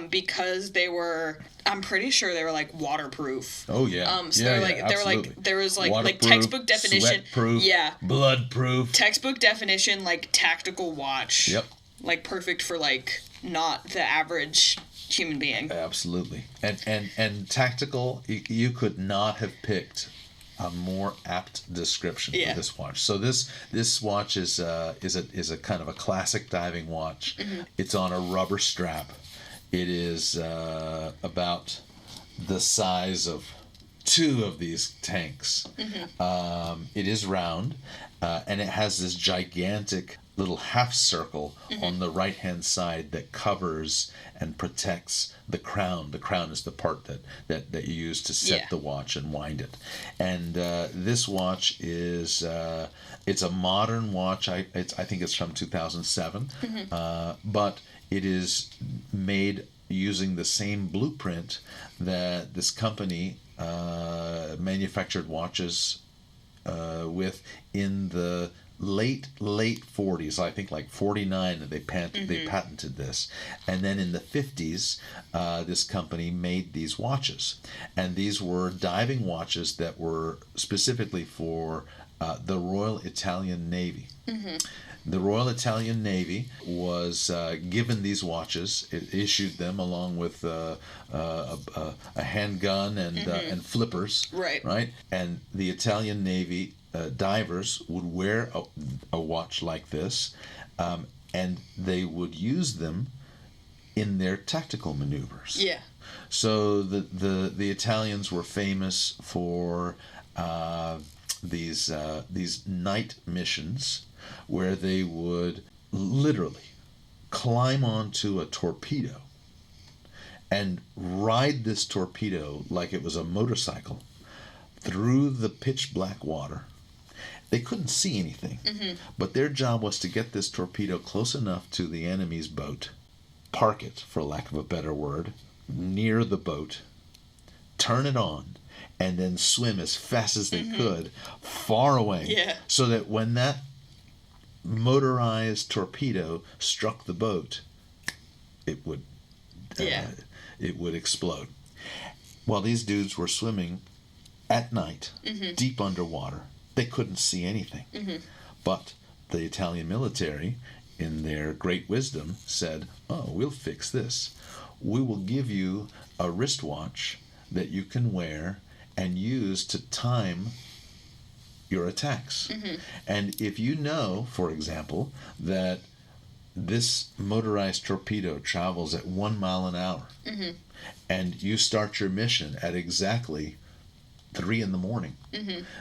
because they were. I'm pretty sure they were like waterproof. Oh yeah. So they're like they were like there was like textbook definition. Sweatproof, bloodproof. Textbook definition like tactical watch. Yep. Like perfect for like not the average human being. Absolutely. And tactical, you could not have picked a more apt description for this watch. So this watch is a kind of a classic diving watch. Mm-hmm. It's on a rubber strap. It is about the size of 2 of these tanks. Mm-hmm. It is round, and it has this gigantic little half circle on the right hand side that covers and protects the crown. The crown is the part that you use to set the watch and wind it. And this watch is it's a modern watch. I think it's from 2007, but it is made using the same blueprint that this company manufactured watches with in the late 40s. I think like 49 they patented this, and then in the 50s this company made these watches, and these were diving watches that were specifically for the Royal Italian Navy. The Royal Italian Navy was given these watches. It issued them along with a handgun and flippers. Right. And the Italian Navy divers would wear a watch like this, and they would use them in their tactical maneuvers. Yeah. So the Italians were famous for these night missions where they would literally climb onto a torpedo and ride this torpedo like it was a motorcycle through the pitch black water. They couldn't see anything, but their job was to get this torpedo close enough to the enemy's boat, park it, for lack of a better word, near the boat, turn it on, and then swim as fast as they could far away, so that when that motorized torpedo struck the boat, it would explode. Well, these dudes were swimming at night, deep underwater. They couldn't see anything. But the Italian military, in their great wisdom, said, "Oh, we'll fix this. We will give you a wristwatch that you can wear and use to time your attacks. And if you know, for example, that this motorized torpedo travels at 1 mile an hour, and you start your mission at exactly 3 in the morning,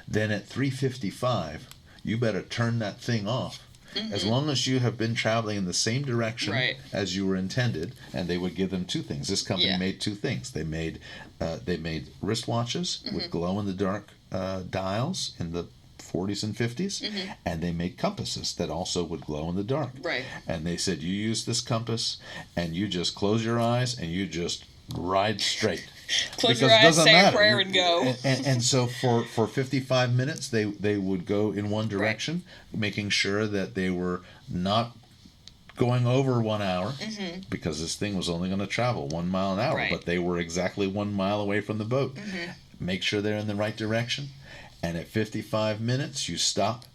then at 3:55 you better turn that thing off. As long as you have been traveling in the same direction as you were intended." And they would give them 2 things. This company made 2 things. They made wristwatches with glow-in-the-dark dials in the 40s and 50s, and they made compasses that also would glow in the dark. And they said, you use this compass, and you just close your eyes, and you just ride straight. Close your eyes, say a prayer, and go. And so for 55 minutes, they would go in one direction, making sure that they were not going over 1 hour, because this thing was only going to travel 1 mile an hour, but they were exactly 1 mile away from the boat. Make sure they're in the right direction, and at 55 minutes, you stop,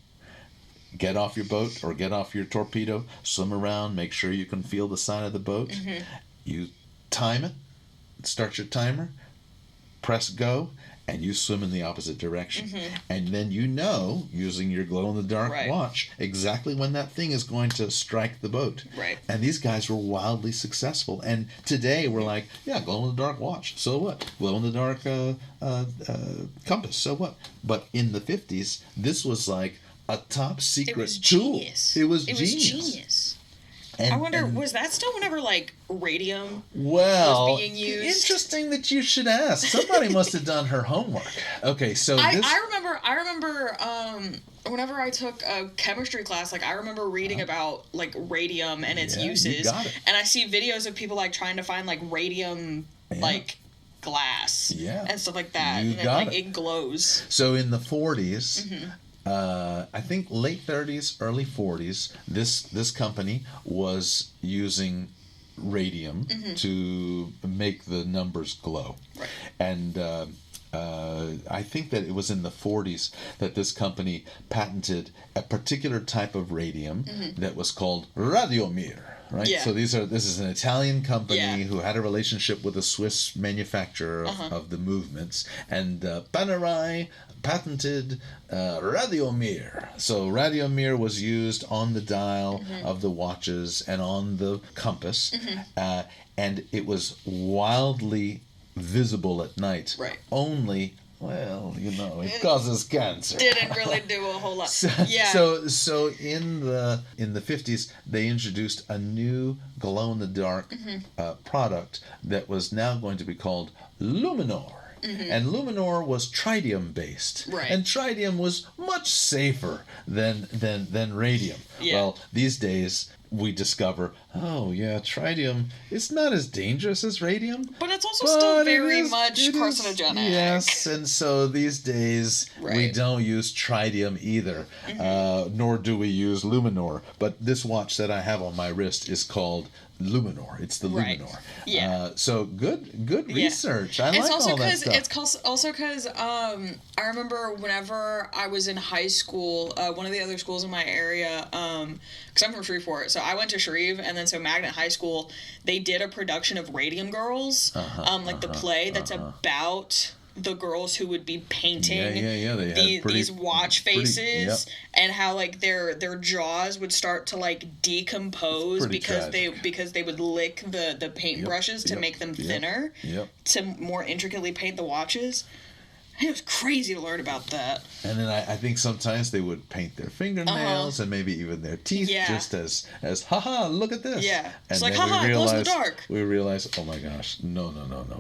get off your boat or get off your torpedo, swim around, make sure you can feel the side of the boat. You time it, start your timer, press go, and you swim in the opposite direction. And then you know, using your glow-in-the-dark watch, exactly when that thing is going to strike the boat. And these guys were wildly successful. And today we're like, yeah, glow-in-the-dark watch, so what? Glow-in-the-dark compass, so what? But in the 50s, this was like a top secret tool. Genius. It was genius. I wonder, was that still whenever, like, radium was being used? Interesting that you should ask. Somebody must have done her homework. Okay, so I remember, whenever I took a chemistry class, like, I remember reading about, like, radium and its uses. You got it. And I see videos of people, like, trying to find, like, radium, like, glass and stuff like that. And then, like, it glows. So in the 40s, I think late 30s, early 40s, this company was using radium to make the numbers glow. Right. And I think that it was in the 40s that this company patented a particular type of radium that was called Radiomir. Right, yeah. So this is an Italian company who had a relationship with a Swiss manufacturer of the movements, and Panerai patented Radiomir. So Radiomir was used on the dial of the watches and on the compass, and it was wildly visible at night. Right. Only. Well, it causes cancer. Didn't really do a whole lot. So in the 50s, they introduced a new glow-in-the-dark product that was now going to be called Luminor. And Luminor was tritium based. Right. And tritium was much safer than radium. Yeah. Well, these days we discover, tritium is not as dangerous as radium. But it's also still very much carcinogenic. Yes, and so these days we don't use tritium either, nor do we use Luminor. But this watch that I have on my wrist is called Luminor. It's the Luminor. Yeah. So good research. I like all that stuff. It's also because I remember whenever I was in high school, one of the other schools in my area, because I'm from Shreveport, so I went to Shreve, and then so Magnet High School, they did a production of Radium Girls, the play that's about the girls who would be painting these watch faces, and how like their jaws would start to like decompose because they would lick the paint brushes to make them thinner to more intricately paint the watches. It was crazy to learn about that. And then I think sometimes they would paint their fingernails and maybe even their teeth just as haha, look at this. Yeah. And it's like, haha, it glows in the dark. We realize, oh my gosh, no,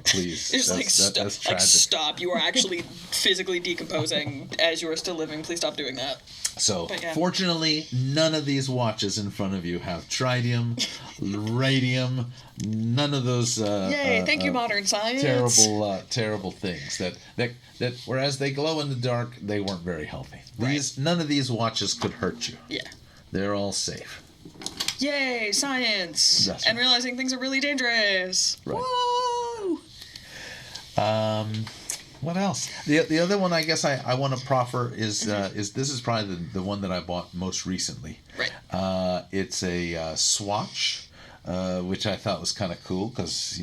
please. That's tragic. Stop. You are actually physically decomposing as you are still living. Please stop doing that. So, fortunately, none of these watches in front of you have tritium, radium, none of those thank you, modern science. Terrible things that whereas they glow in the dark, they weren't very healthy. None of these watches could hurt you. Yeah. They're all safe. Yay, science. That's and realizing things are really dangerous. Right. Whoa! What else? The other one I guess I want to proffer is this is probably the one that I bought most recently. Right. It's a swatch, which I thought was kind of cool because,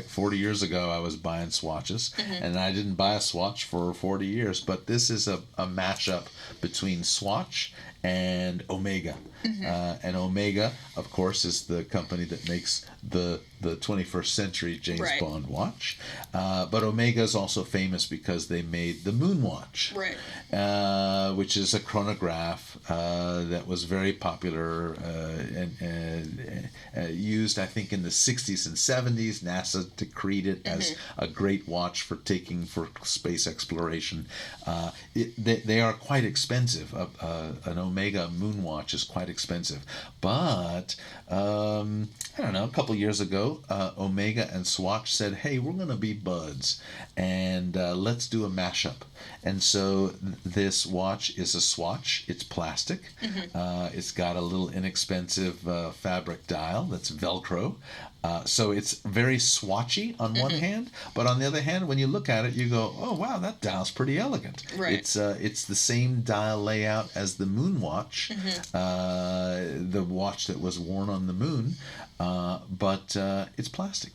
40 years ago I was buying swatches, and I didn't buy a swatch for 40 years, but this is a mashup between Swatch and Omega. And Omega, of course, is the company that makes the 21st century James Bond watch. But Omega is also famous because they made the Moon Watch, which is a chronograph that was very popular and used, I think, in the 60s and 70s. NASA decreed it as a great watch for space exploration. They are quite expensive. An Omega Moon Watch is quite expensive, but I don't know, a couple years ago Omega and Swatch said, hey, we're going to be buds and let's do a mashup. And so this watch is a swatch. It's plastic. It's got a little inexpensive fabric dial that's Velcro. So it's very swatchy on one hand, but on the other hand, when you look at it, you go, "Oh wow, that dial's pretty elegant." Right. It's the same dial layout as the Moon Watch, the watch that was worn on the moon, but it's plastic,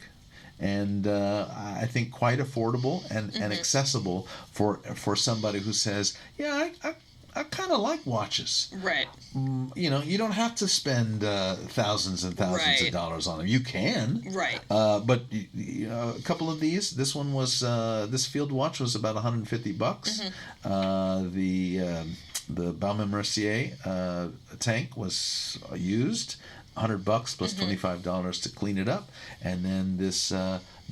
and I think quite affordable and accessible for somebody who says, "Yeah, I kind of like watches." Right. You don't have to spend thousands and thousands of dollars on them. You can. Right. But a couple of these. This one was this field watch was about $150. The Baume & Mercier tank was used. $100 plus $25 to clean it up, and then this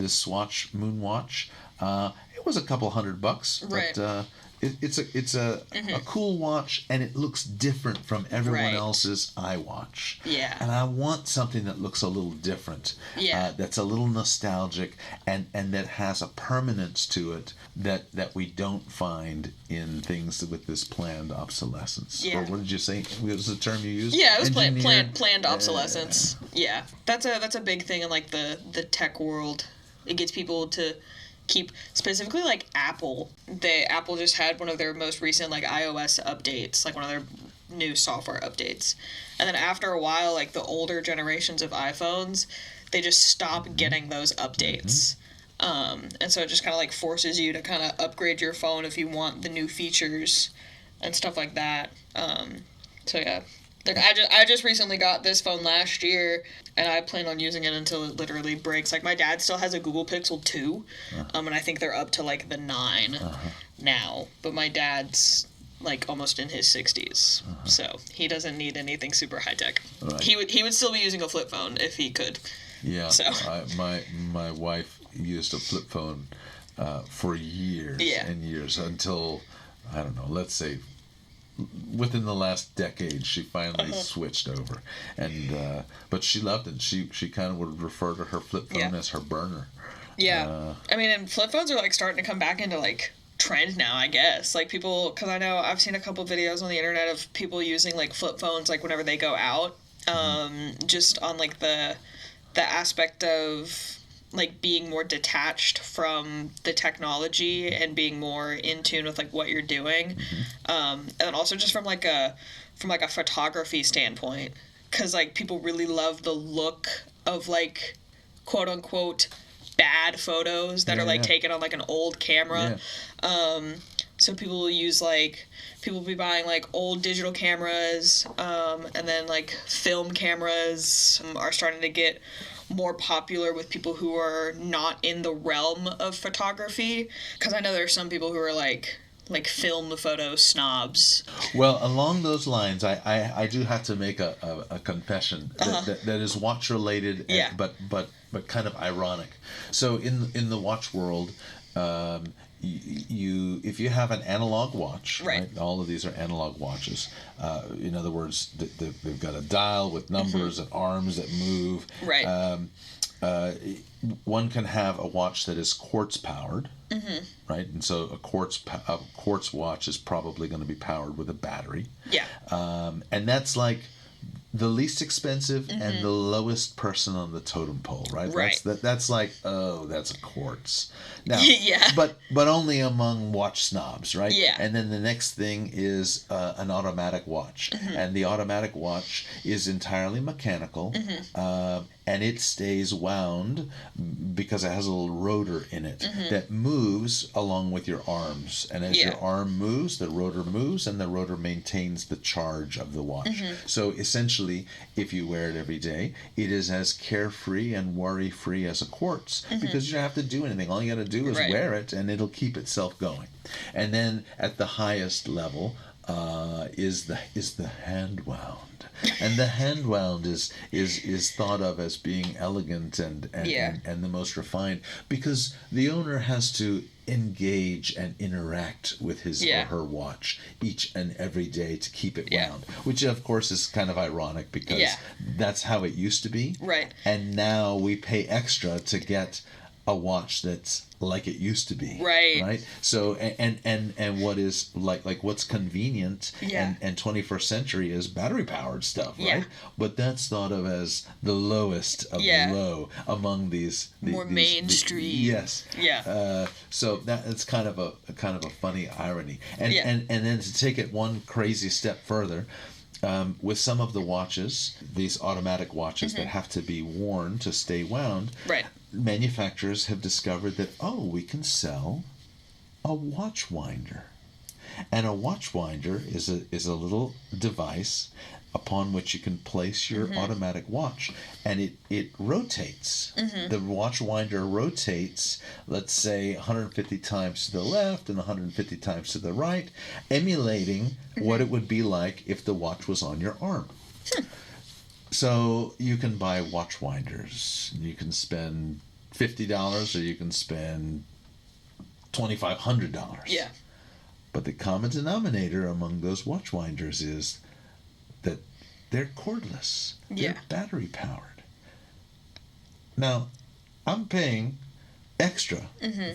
Swatch Moon watch, it was a couple $100, Right. but it's a cool watch, and it looks different from everyone Right. else's iWatch. Yeah. And I want something that looks a little different. Yeah. That's a little nostalgic, and that has a permanence to it that we don't find in things with this planned obsolescence. Yeah. Or what did you say? What was the term you used? Yeah, it was Engineered? planned obsolescence. Yeah, that's a big thing in like the tech world. It gets people to keep, specifically like Apple. Apple just had one of their most recent like iOS updates, like one of their new software updates, and then after a while, like the older generations of iPhones, they just stop getting those updates. And so it just kind of like forces you to kind of upgrade your phone if you want the new features and stuff like that. So yeah, like I just recently got this phone last year, and I plan on using it until it literally breaks. Like my dad still has a Google Pixel 2, and I think they're up to like the 9 now. But my dad's like almost in his 60s, so he doesn't need anything super high tech. Right. He would still be using a flip phone if he could. Yeah. So. My wife used a flip phone for years and years until, I don't know, let's say within the last decade she finally switched over, and but she loved it. She kind of would refer to her flip phone as her burner. Yeah. I mean, and flip phones are like starting to come back into like trend now, I guess. Like people, because I know I've seen a couple videos on the internet of people using like flip phones like whenever they go out, just on like the aspect of like being more detached from the technology and being more in tune with like what you're doing, and then also just from like a photography standpoint, because like people really love the look of like quote unquote bad photos that are like taken on like an old camera. So people will use like, people will be buying like old digital cameras, and then like film cameras are starting to get more popular with people who are not in the realm of photography, because I know there are some people who are like film photo snobs. Well, along those lines, I do have to make a confession that is watch related, but kind of ironic. So in the watch world, if you have an analog watch, right? All of these are analog watches. In other words, they've got a dial with numbers and arms that move. Right. One can have a watch that is quartz powered, right? And so a quartz watch is probably going to be powered with a battery. Yeah. And that's like the least expensive and the lowest person on the totem pole, right? Right. That's like, oh, that's a quartz. Now, Yeah. But only among watch snobs, right? Yeah. And then the next thing is an automatic watch, and the automatic watch is entirely mechanical, and it stays wound because it has a little rotor in it that moves along with your arms, and as your arm moves, the rotor moves, and the rotor maintains the charge of the watch. So essentially, if you wear it every day, it is as carefree and worry-free as a quartz, because you don't have to do anything. All you got to do is wear it, and it'll keep itself going. And then at the highest level is the hand wound. And the hand wound is thought of as being elegant and the most refined, because the owner has to engage and interact with his or her watch each and every day to keep it wound, which of course is kind of ironic because that's how it used to be, right? And now we pay extra to get a watch that's like it used to be, right? So and what is like what's convenient and 21st century is battery powered stuff, right? But that's thought of as the lowest of the low among these more mainstream. So it's kind of a funny irony, and then to take it one crazy step further. With some of the watches, these automatic watches that have to be worn to stay wound, manufacturers have discovered that, we can sell a watch winder. And a watch winder is a little device upon which you can place your automatic watch, and it rotates. The watch winder rotates, let's say 150 times to the left and 150 times to the right, emulating what it would be like if the watch was on your arm. So you can buy watch winders. You can spend $50 or you can spend $2,500. Yeah. But the common denominator among those watch winders is that they're cordless. Yeah. They're battery powered. Now, I'm paying extra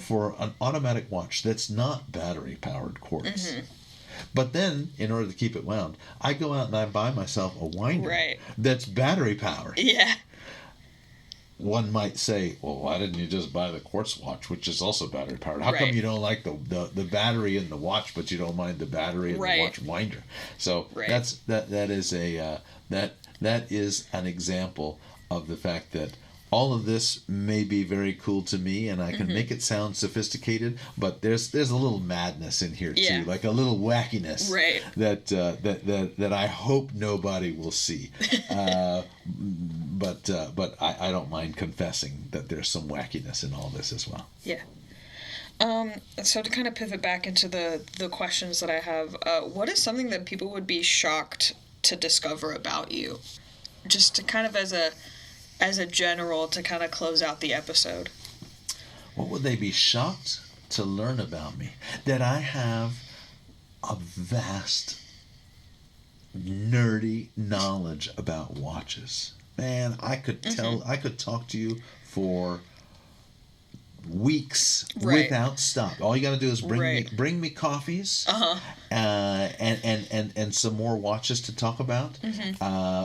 for an automatic watch that's not battery powered cordless. But then, in order to keep it wound, I go out and I buy myself a winder that's battery powered. Yeah. One might say, well, why didn't you just buy the quartz watch, which is also battery powered? How come you don't like the battery in the watch, but you don't mind the battery in the watch winder? So that is an example of the fact that all of this may be very cool to me, and I can make it sound sophisticated, but there's a little madness in here too, like a little wackiness that I hope nobody will see. But I don't mind confessing that there's some wackiness in all this as well. Yeah. So to kind of pivot back into the questions that I have, what is something that people would be shocked to discover about you? Just to kind of as a general to kind of close out the episode. What would they be shocked to learn about me? That I have a vast, nerdy knowledge about watches. Man, I could talk to you for weeks without stop. All you got to do is bring me coffees, and some more watches to talk about,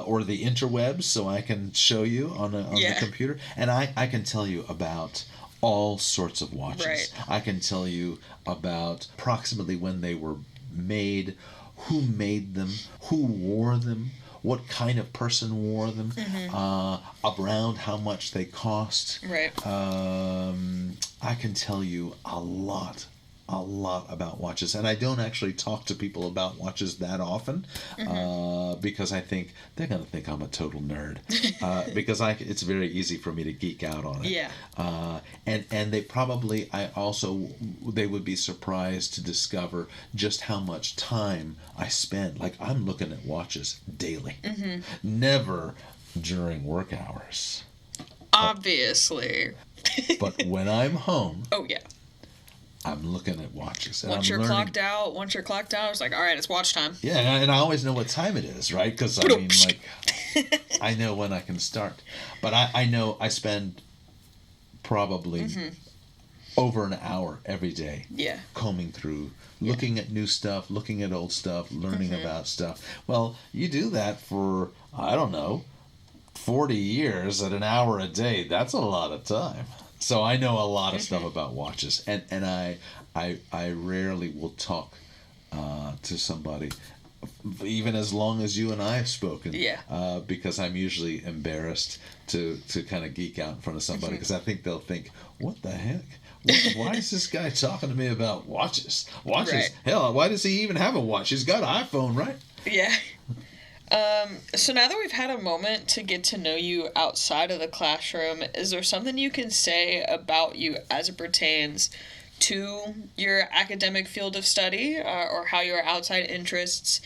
or the interwebs, so I can show you on the computer, and I can tell you about all sorts of watches. I can tell you about approximately when they were made, who made them, who wore them, what kind of person wore them, around how much they cost. I can tell you a lot about watches, and I don't actually talk to people about watches that often, because I think they're going to think I'm a total nerd, because it's very easy for me to geek out on it. And they would be surprised to discover just how much time I spend. Like, I'm looking at watches daily, never during work hours. Obviously. But when I'm home, I'm looking at watches. Once you're clocked out, it's like, all right, it's watch time. Yeah, and I always know what time it is, right? Because, I mean, like, I know when I can start. But I know I spend probably over an hour every day combing through, looking at new stuff, looking at old stuff, learning about stuff. Well, you do that for, I don't know, 40 years at an hour a day. That's a lot of time. So I know a lot of stuff about watches, and I rarely will talk to somebody even as long as you and I have spoken, because I'm usually embarrassed to kind of geek out in front of somebody, because I think they'll think, what the heck? Why is this guy talking to me about watches? Hell, why does he even have a watch? He's got an iPhone, right? Yeah. So now that we've had a moment to get to know you outside of the classroom, is there something you can say about you as it pertains to your academic field of study, or how your outside interests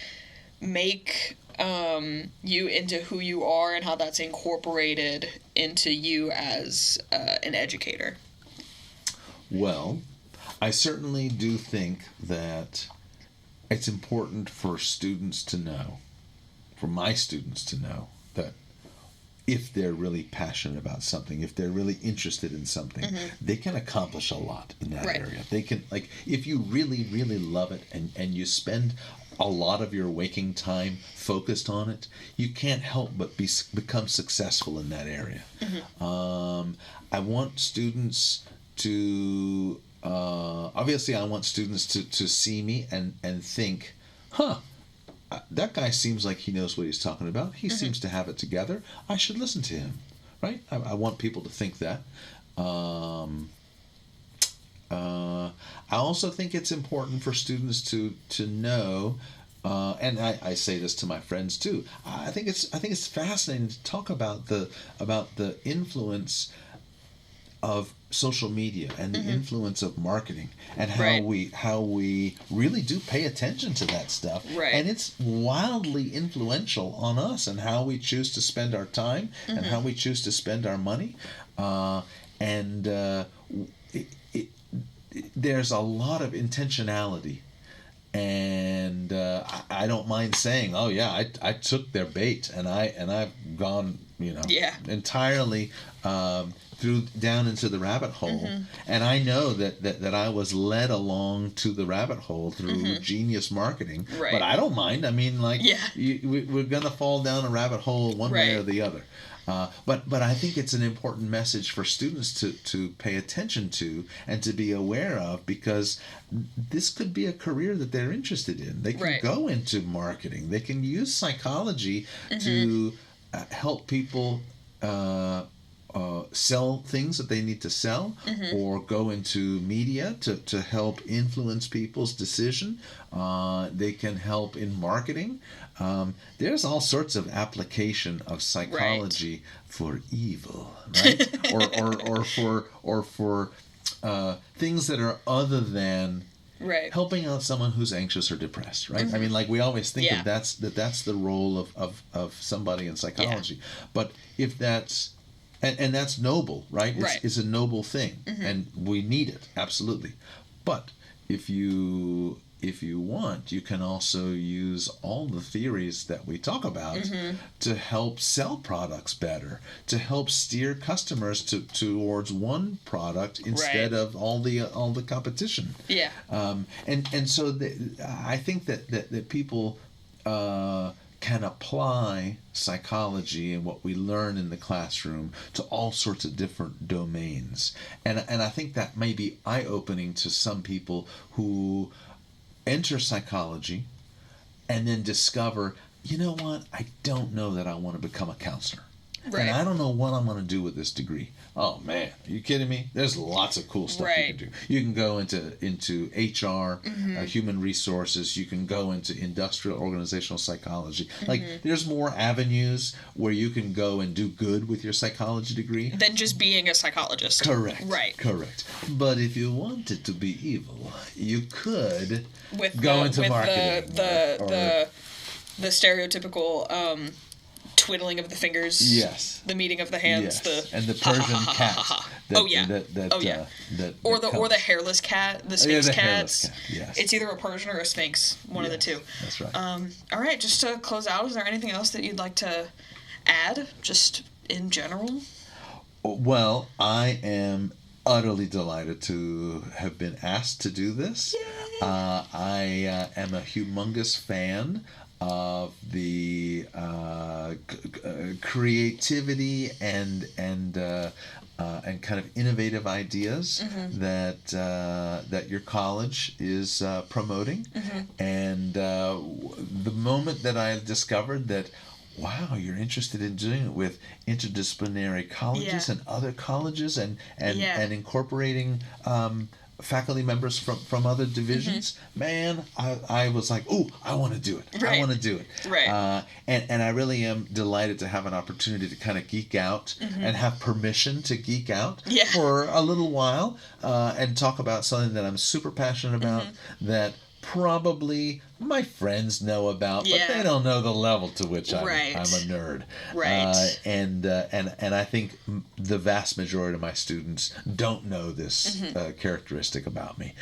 make you into who you are, and how that's incorporated into you as an educator? Well, I certainly do think that it's important for students to know, for my students to know, that if they're really passionate about something, if they're really interested in something, they can accomplish a lot in that area. They can, like, if you really, really love it and you spend a lot of your waking time focused on it, you can't help but become successful in that area. I want students to, obviously I want students to see me and think, that guy seems like he knows what he's talking about. He seems to have it together. I should listen to him, right? I want people to think that. I also think it's important for students to know, and I say this to my friends too. I think it's fascinating to talk about the influence of social media and the influence of marketing and Right. how we really do pay attention to that stuff. Right. And it's wildly influential on us and how we choose to spend our time and how we choose to spend our money. There's a lot of intentionality. And I don't mind saying, oh yeah, I took their bait, and I've gone, entirely down into the rabbit hole, and I know that I was led along to the rabbit hole through genius marketing. Right. But I don't mind. I mean, like, Yeah. we're gonna fall down a rabbit hole one way Right. or the other. But I think it's an important message for students to pay attention to and to be aware of, because this could be a career that they're interested in. They can Right. go into marketing. They can use psychology to help people sell things that they need to sell, or go into media to help influence people's decision. They can help in marketing. There's all sorts of application of psychology for evil, right? or for things that are other than Right. helping out someone who's anxious or depressed, right? I mean, like, we always think Yeah. that's the role of somebody in psychology. But if that's and that's noble, right? Right. It's a noble thing, and we need it, absolutely. But if you want, you can also use all the theories that we talk about to help sell products better, to help steer customers towards one product instead of all the competition. Yeah. And so I think that people can apply psychology and what we learn in the classroom to all sorts of different domains. And I think that may be eye-opening to some people who enter psychology and then discover, you know what, I don't know that I want to become a counselor. Right. And I don't know what I'm going to do with this degree. Oh man, are you kidding me? There's lots of cool stuff you can do. You can go into HR, human resources. You can go into industrial organizational psychology. Like, there's more avenues where you can go and do good with your psychology degree Than just being a psychologist. Correct. Right. Correct. But if you wanted to be evil, you could With go the, into with marketing. the stereotypical twiddling of the fingers. Yes. The meeting of the hands. Yes. The and the Persian cat. That, Oh, yeah. Or the comes. hairless cat, the Sphinx the cats. hairless cat, yes. It's either a Persian or a Sphinx, one of the two. That's right. All right, just to close out, is there anything else that you'd like to add, just in general? Well, I am utterly delighted to have been asked to do this. I am a humongous fan of the creativity and kind of innovative ideas that your college is promoting. And the moment that I discovered that, wow, you're interested in doing it with interdisciplinary colleges and other colleges and incorporating faculty members from other divisions, man, I was like, oh, I want to do it. I want to do it. Right. And I really am delighted to have an opportunity to kind of geek out and have permission to geek out for a little while and talk about something that I'm super passionate about that probably my friends know about, but they don't know the level to which I'm a nerd. Right. And I think the vast majority of my students don't know this characteristic about me,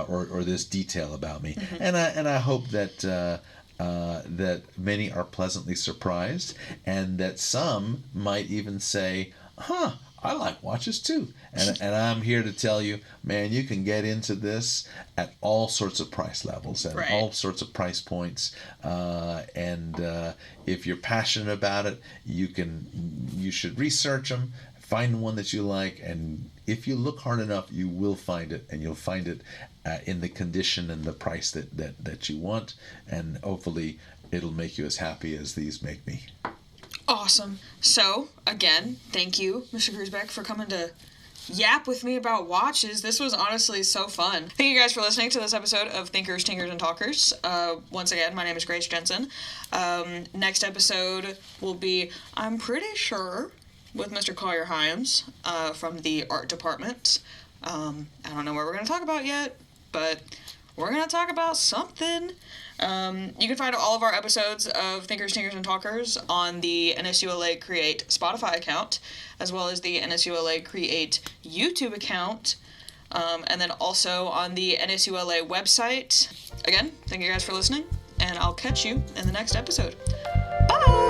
or this detail about me. And I hope that that many are pleasantly surprised, and that some might even say, huh, I like watches too. And I'm here to tell you, man, you can get into this at all sorts of price levels and all sorts of price points. And if you're passionate about it, you should research them, find one that you like, and if you look hard enough, you will find it, and you'll find it in the condition and the price that you want, and hopefully it'll make you as happy as these make me. Awesome. So, again, thank you, Mr. Gruesbeck, for coming to yap with me about watches. This was honestly so fun. Thank you guys for listening to this episode of Thinkers, Tinkers, and Talkers. Once again, my name is Grace Jensen. Next episode will be, I'm pretty sure, with Mr. Collier Hyams from the art department. I don't know what we're going to talk about yet, but we're going to talk about something. You can find all of our episodes of Thinkers, Tinkers, and Talkers on the NSULA CREATE Spotify account, as well as the NSULA CREATE YouTube account, and then also on the NSULA website. Again, thank you guys for listening, and I'll catch you in the next episode. Bye!